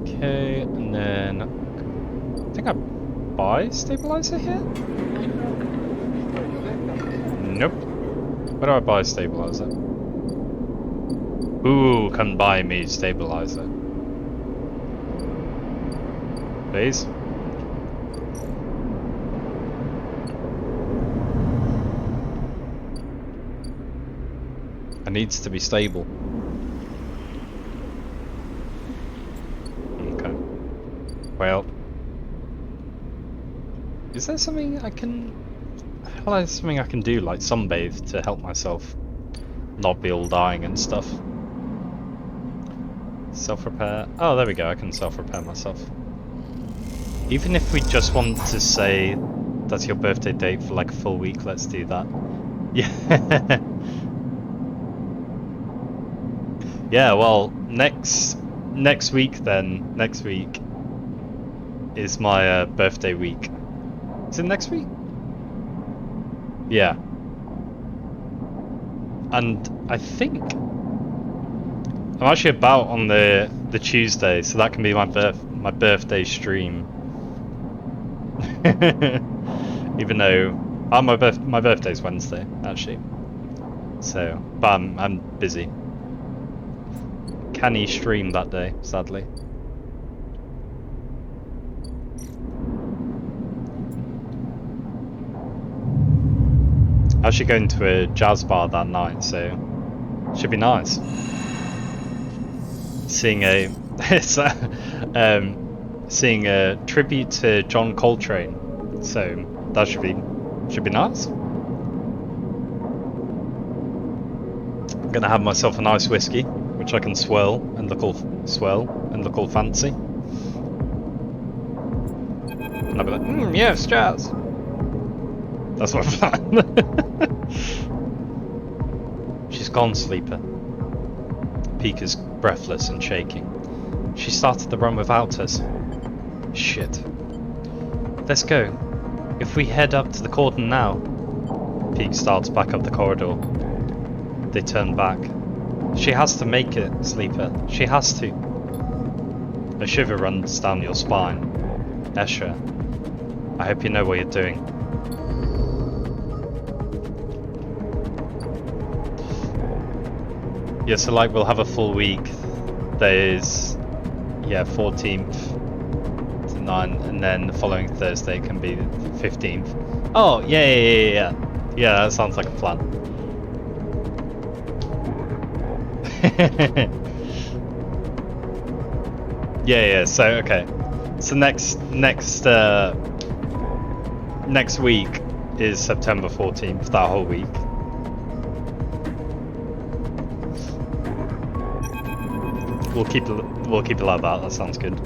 Okay, and then I think I buy stabilizer here? Nope. Where do I buy stabilizer? Who can buy me stabilizer? Please? It needs to be stable. Okay. Well, is there something I can... Well, there's something I can do, like sunbathe, to help myself not be all dying and stuff. Self-repair. Oh, there we go, I can self-repair myself. Even if we just want to say that's your birthday date for like a full week, let's do that. Yeah. Yeah, well, next week then, next week is my birthday week. Is it next week? Yeah. And I think I'm actually about on the Tuesday, so that can be my birthday stream. Even though my birthday's Wednesday actually. So, but I'm busy. Can he stream that day? Sadly. I'm actually going to a jazz bar that night, so should be nice. Seeing a seeing a tribute to John Coltrane, so that should be nice. I'm gonna have myself a nice whiskey, which I can swirl and look all fancy. And I'll be like, yes, jazz. That's my plan. She's gone, sleeper. Pika's breathless and shaking. She started the run without us. Shit. Let's go. If we head up to the cordon now... Peak starts back up the corridor. They turn back. She has to make it, Sleeper. She has to. A shiver runs down your spine. Escher, I hope you know what you're doing. Yeah, so like we'll have a full week. There's, yeah, 14th to 9, and then the following Thursday can be the 15th. Oh, yeah. Yeah, that sounds like a plan. yeah, so, okay. So next week is September 14th, that whole week. We'll keep it like that. That sounds good.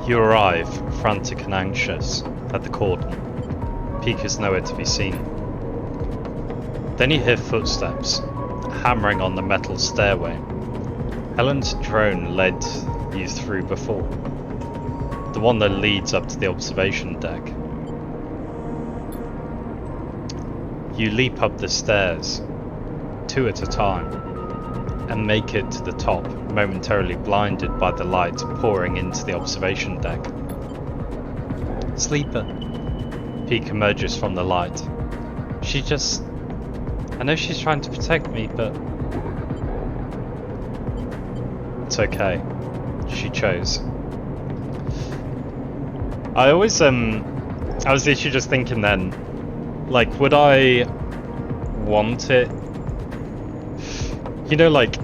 You arrive, frantic and anxious, at the cordon. Peak is nowhere to be seen. Then you hear footsteps, hammering on the metal stairway. Helen's drone led you through before. The one that leads up to the observation deck. You leap up the stairs, 2 at a time, and make it to the top, momentarily blinded by the light pouring into the observation deck. Sleeper. Peak emerges from the light. I know she's trying to protect me, but... It's okay. She chose. I was literally just thinking then, like, would I want it? You know, like,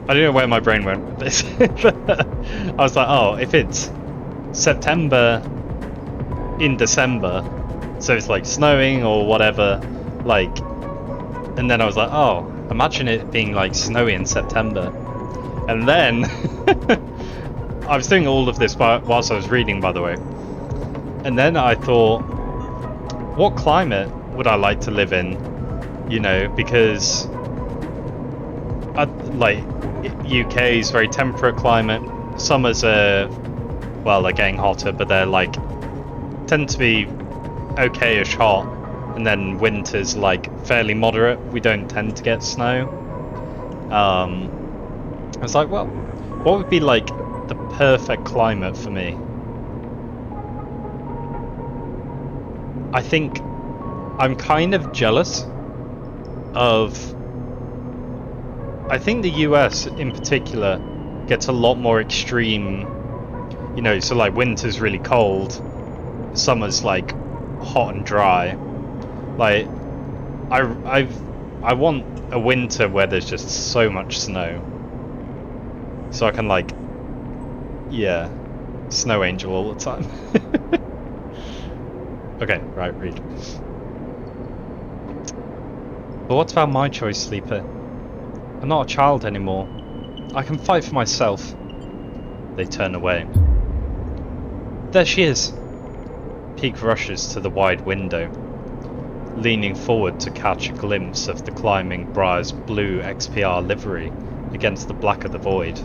I don't know where my brain went with this. I was like, oh, if it's September in December, so it's like snowing or whatever, like, and then I was like, oh, imagine it being like snowy in September. And then I was doing all of this whilst I was reading, by the way. And then I thought, what climate would I like to live in? You know, because like UK is very temperate climate. Summers are, well, they're getting hotter, but they're like tend to be okay-ish hot, and then winters like fairly moderate. We don't tend to get snow. I was like, well, what would be like the perfect climate for me? I think I'm kind of jealous of... I think the US in particular gets a lot more extreme, you know, so like winter's really cold, summer's like hot and dry. Like, I want a winter where there's just so much snow, so I can like, yeah, snow angel all the time. Okay, right, read. But what about my choice, Sleeper? I'm not a child anymore. I can fight for myself. They turn away. There she is! Peak rushes to the wide window, leaning forward to catch a glimpse of the climbing Briar's blue XPR livery against the black of the void.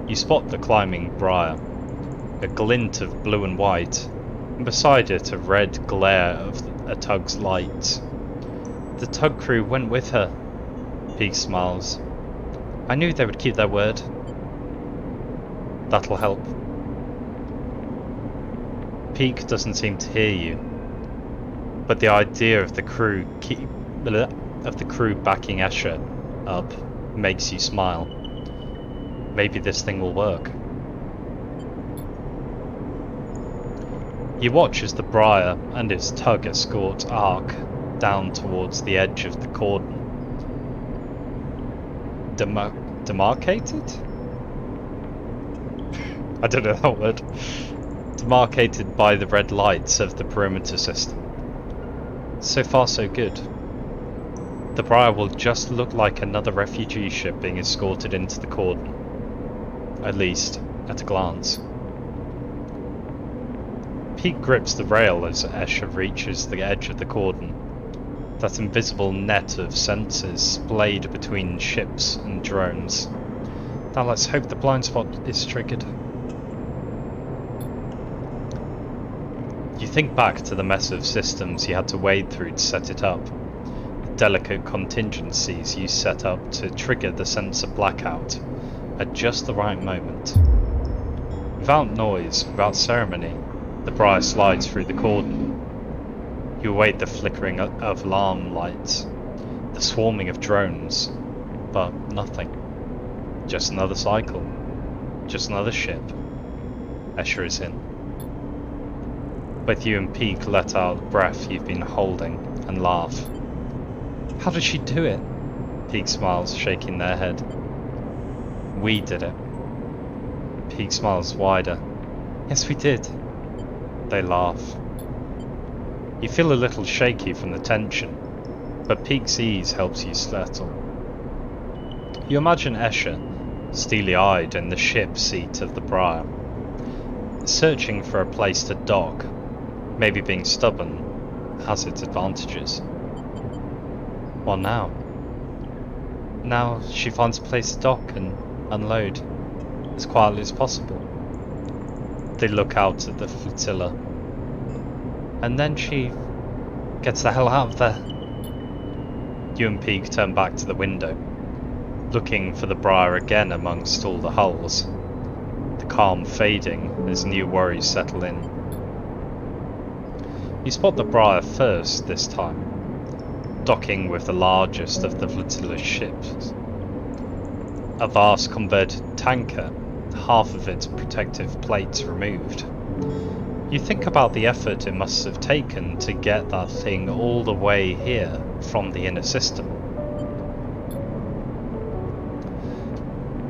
You spot the climbing Briar, a glint of blue and white, and beside it a red glare of a tug's lights. The tug crew went with her. Peak smiles. I knew they would keep their word. That'll help. Peak doesn't seem to hear you, but the idea of the crew backing Escher up makes you smile. Maybe this thing will work. You watch as the Briar and its tug escort arc down towards the edge of the cordon. Demarcated? I don't know that word. Demarcated by the red lights of the perimeter system. So far so good. The Briar will just look like another refugee ship being escorted into the cordon. At least, at a glance. Peak grips the rail as Escher reaches the edge of the cordon. That invisible net of sensors splayed between ships and drones. Now let's hope the blind spot is triggered. You think back to the mess of systems you had to wade through to set it up. The delicate contingencies you set up to trigger the sensor blackout at just the right moment. Without noise, without ceremony, the briar slides through the cordon. You await the flickering of alarm lights, the swarming of drones, but nothing. Just another cycle. Just another ship. Escher is in. Both you and Peak let out the breath you've been holding and laugh. How did she do it? Peak smiles, shaking their head. We did it. Peak smiles wider. Yes, we did. They laugh. You feel a little shaky from the tension, but Peak's ease helps you settle. You imagine Escher, steely-eyed in the ship seat of the Briar, searching for a place to dock. Maybe being stubborn has its advantages. What now? Now she finds a place to dock and unload as quietly as possible. They look out at the flotilla, and then she gets the hell out of there. You and Peak turn back to the window, looking for the Briar again amongst all the hulls, the calm fading as new worries settle in. You spot the Briar first this time, docking with the largest of the flotilla's ships. A vast converted tanker, half of its protective plates removed. You think about the effort it must have taken to get that thing all the way here from the inner system.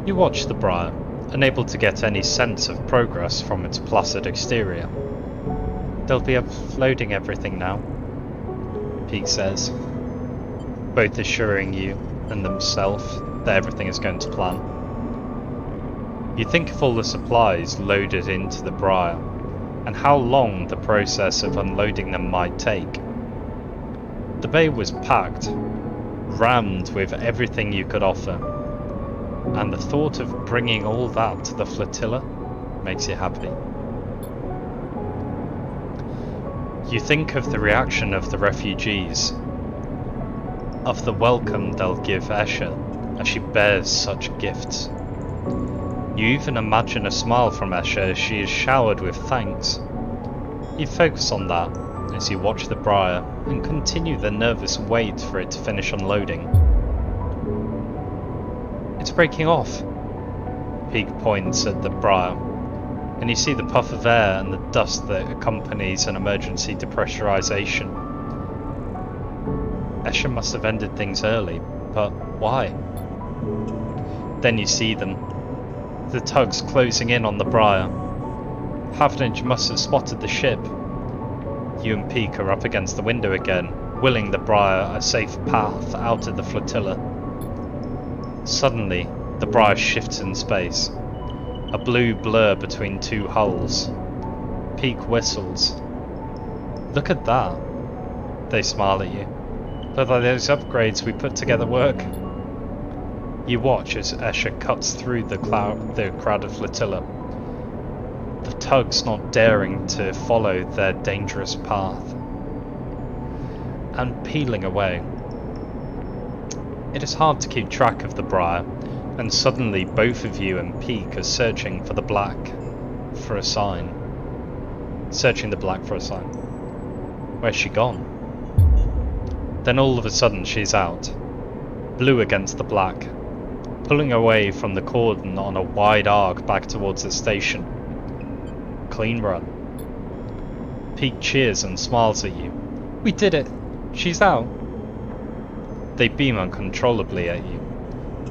You watch the Briar, unable to get any sense of progress from its placid exterior. They'll be uploading everything now, Peak says, both assuring you and themselves that everything is going to plan. You think of all the supplies loaded into the Briar, and how long the process of unloading them might take. The bay was packed, rammed with everything you could offer, and the thought of bringing all that to the flotilla makes you happy. You think of the reaction of the refugees, of the welcome they'll give Escher as she bears such gifts. You even imagine a smile from Escher as she is showered with thanks. You focus on that as you watch the Briar and continue the nervous wait for it to finish unloading. It's breaking off. Peak points at the Briar, and you see the puff of air and the dust that accompanies an emergency depressurization. Escher must have ended things early, but why? Then you see them. The tugs closing in on the Briar. Havenage must have spotted the ship. You and Peak are up against the window again, willing the Briar a safe path out of the flotilla. Suddenly, the Briar shifts in space. A blue blur between two hulls. Peak whistles. Look at that. They smile at you. Look like those upgrades we put together work. You watch as Escher cuts through the crowded flotilla, the tugs not daring to follow their dangerous path, and peeling away. It is hard to keep track of the Briar, and suddenly both of you and Peak are searching the black for a sign. Where's she gone? Then all of a sudden she's out, blue against the black, pulling away from the cordon on a wide arc back towards the station. Clean run. Peak cheers and smiles at you. We did it! She's out! They beam uncontrollably at you,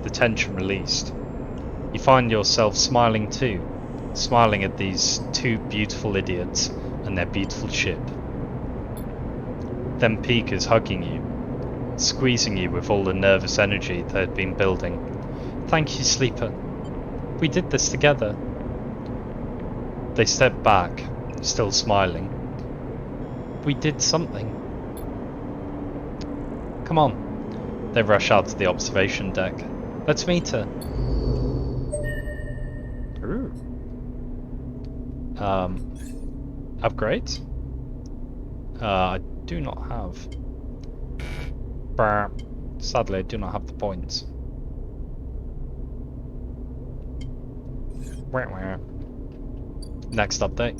the tension released. You find yourself smiling too, smiling at these two beautiful idiots and their beautiful ship. Then Peak is hugging you, squeezing you with all the nervous energy that had been building. Thank you, Sleeper. We did this together. They step back, still smiling. We did something. Come on. They rush out to the observation deck. Let's meet her. Upgrades? I do not have. Brr. Sadly, I do not have the points. Next update.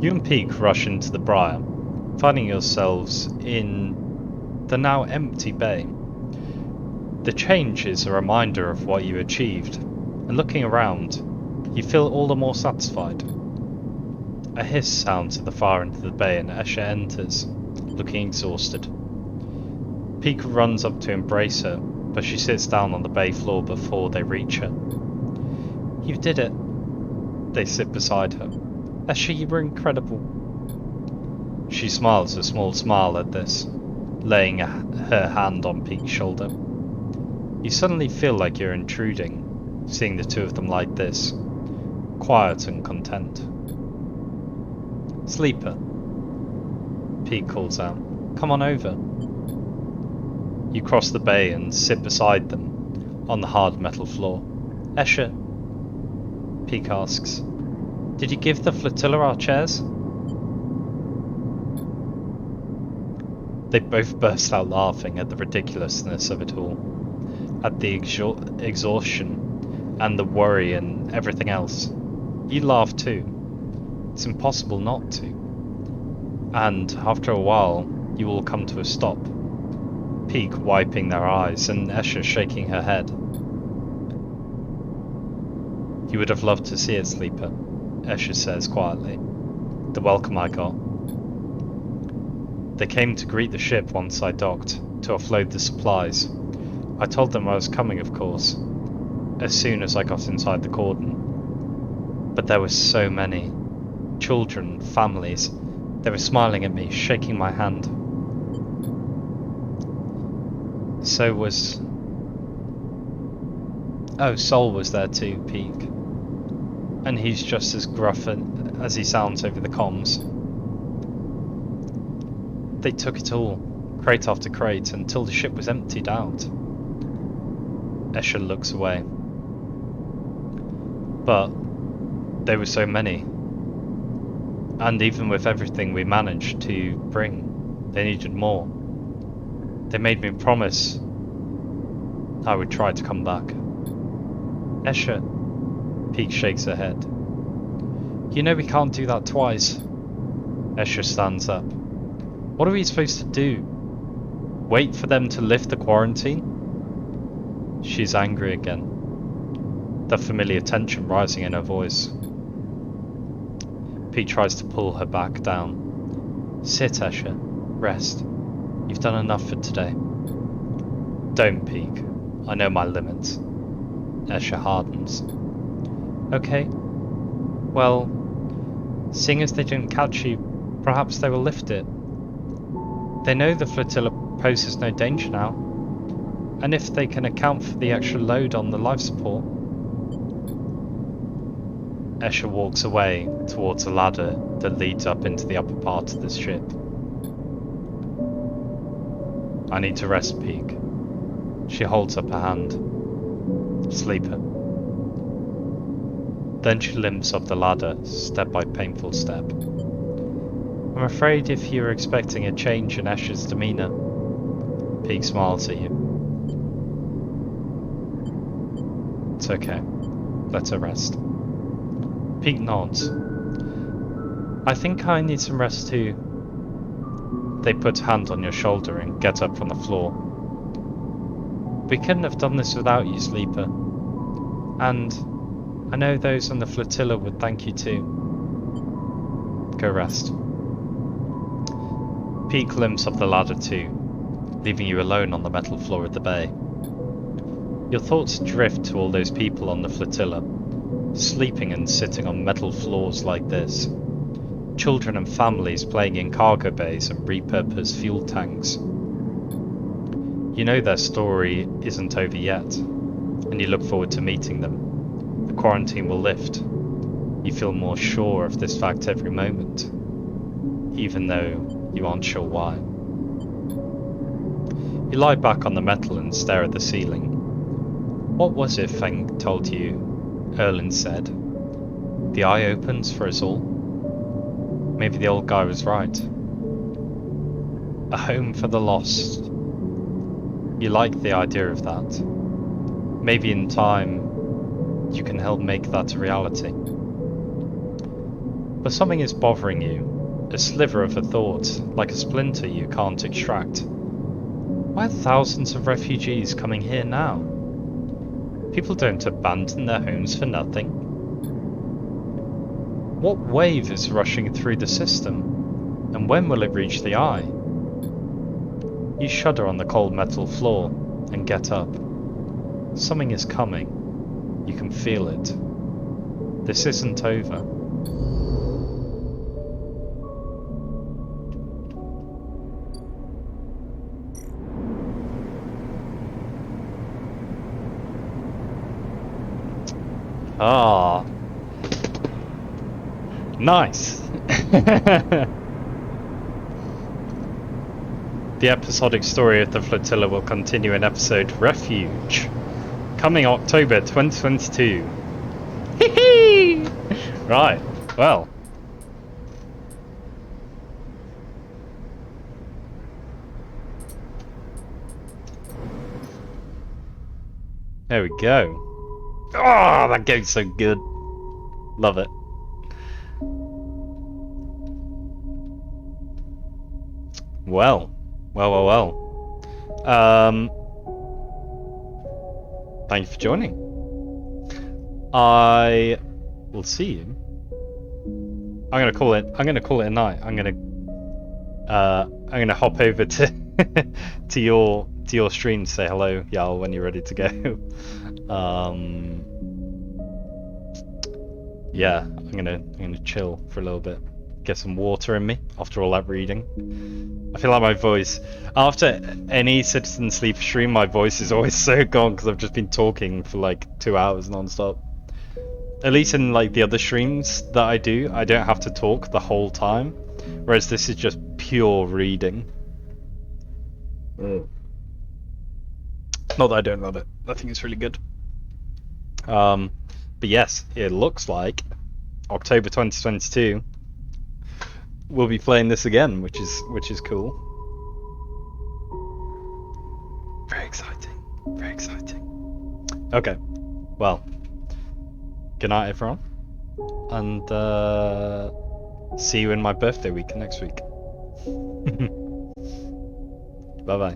You and Peak rush into the Briar, finding yourselves in the now empty bay. The change is a reminder of what you achieved, and looking around, you feel all the more satisfied. A hiss sounds at the far end of the bay and Escher enters, looking exhausted. Peak runs up to embrace her, but she sits down on the bay floor before they reach her. You did it. They sit beside her. Escher, you were incredible. She smiles a small smile at this, laying her hand on Peak's shoulder. You suddenly feel like you're intruding, seeing the two of them like this, quiet and content. Sleeper, Peak calls out, come on over. You cross the bay and sit beside them, on the hard metal floor. Escher, Peak asks, did you give the flotilla our chairs? They both burst out laughing at the ridiculousness of it all, at the exhaustion and the worry and everything else. You laugh too. It's impossible not to. And after a while, you all come to a stop. Peak wiping their eyes and Escher shaking her head. You would have loved to see it, Sleeper, Escher says quietly. The welcome I got. They came to greet the ship once I docked, to offload the supplies. I told them I was coming, of course, as soon as I got inside the cordon. But there were so many. Children, families. They were smiling at me, shaking my hand. So was... Oh, Sol was there too, Peak. And he's just as gruff as he sounds over the comms. They took it all, crate after crate, until the ship was emptied out. Escher looks away. But there were so many. And even with everything we managed to bring, they needed more. They made me promise I would try to come back. Escher, Peak shakes her head. You know we can't do that twice. Escher stands up. What are we supposed to do? Wait for them to lift the quarantine? She's angry again, the familiar tension rising in her voice. Pete tries to pull her back down. Sit, Escher. Rest. You've done enough for today. Don't, Peak. I know my limits. Escher hardens. Okay. Well, seeing as they didn't catch you, perhaps they will lift it. They know the flotilla poses no danger now, and if they can account for the extra load on the life support... Escher walks away towards a ladder that leads up into the upper part of the ship. I need to rest, Peak. She holds up her hand. Sleeper. Then she limps up the ladder, step by painful step. I'm afraid if you're expecting a change in Escher's demeanour... Peak smiles at you. It's okay. Let her rest. Peak nods. I think I need some rest too. They put a hand on your shoulder and get up from the floor. We couldn't have done this without you, Sleeper. And I know those on the flotilla would thank you too. Go rest. Peak limps up the ladder too, leaving you alone on the metal floor of the bay. Your thoughts drift to all those people on the flotilla, sleeping and sitting on metal floors like this. Children and families playing in cargo bays and repurposed fuel tanks. You know their story isn't over yet, and you look forward to meeting them. The quarantine will lift. You feel more sure of this fact every moment, even though you aren't sure why. You lie back on the metal and stare at the ceiling. What was it Feng told you Erlin said. The eye opens for us all. Maybe the old guy was right. A home for the lost. You like the idea of that. Maybe in time, you can help make that a reality. But something is bothering you. A sliver of a thought, like a splinter you can't extract. Why are thousands of refugees coming here now? People don't abandon their homes for nothing. What wave is rushing through the system? And when will it reach the eye? You shudder on the cold metal floor and get up. Something is coming. You can feel it. This isn't over. Ah. Nice. The episodic story of the flotilla will continue in episode Refuge, coming October 2022. Hee. Right, well. There we go. Oh, that game's so good. Love it. Well. Thank you for joining. I will see you. I'm gonna call it a night. I'm gonna hop over to to your stream to say hello, Yal, when you're ready to go. Yeah, I'm gonna chill for a little bit. Get some water in me after all that reading. I feel like my voice, after any Citizen Sleep stream, my voice is always so gone because I've just been talking for like 2 hours non-stop. At least in like the other streams that I do, I don't have to talk the whole time, whereas this is just pure reading. Not that I don't love it. I think it's really good. But yes, it looks like October 2022 we'll be playing this again, which is cool. Very exciting. Very exciting. Okay. Well, good night, everyone, and see you in my birthday week next week. Bye bye.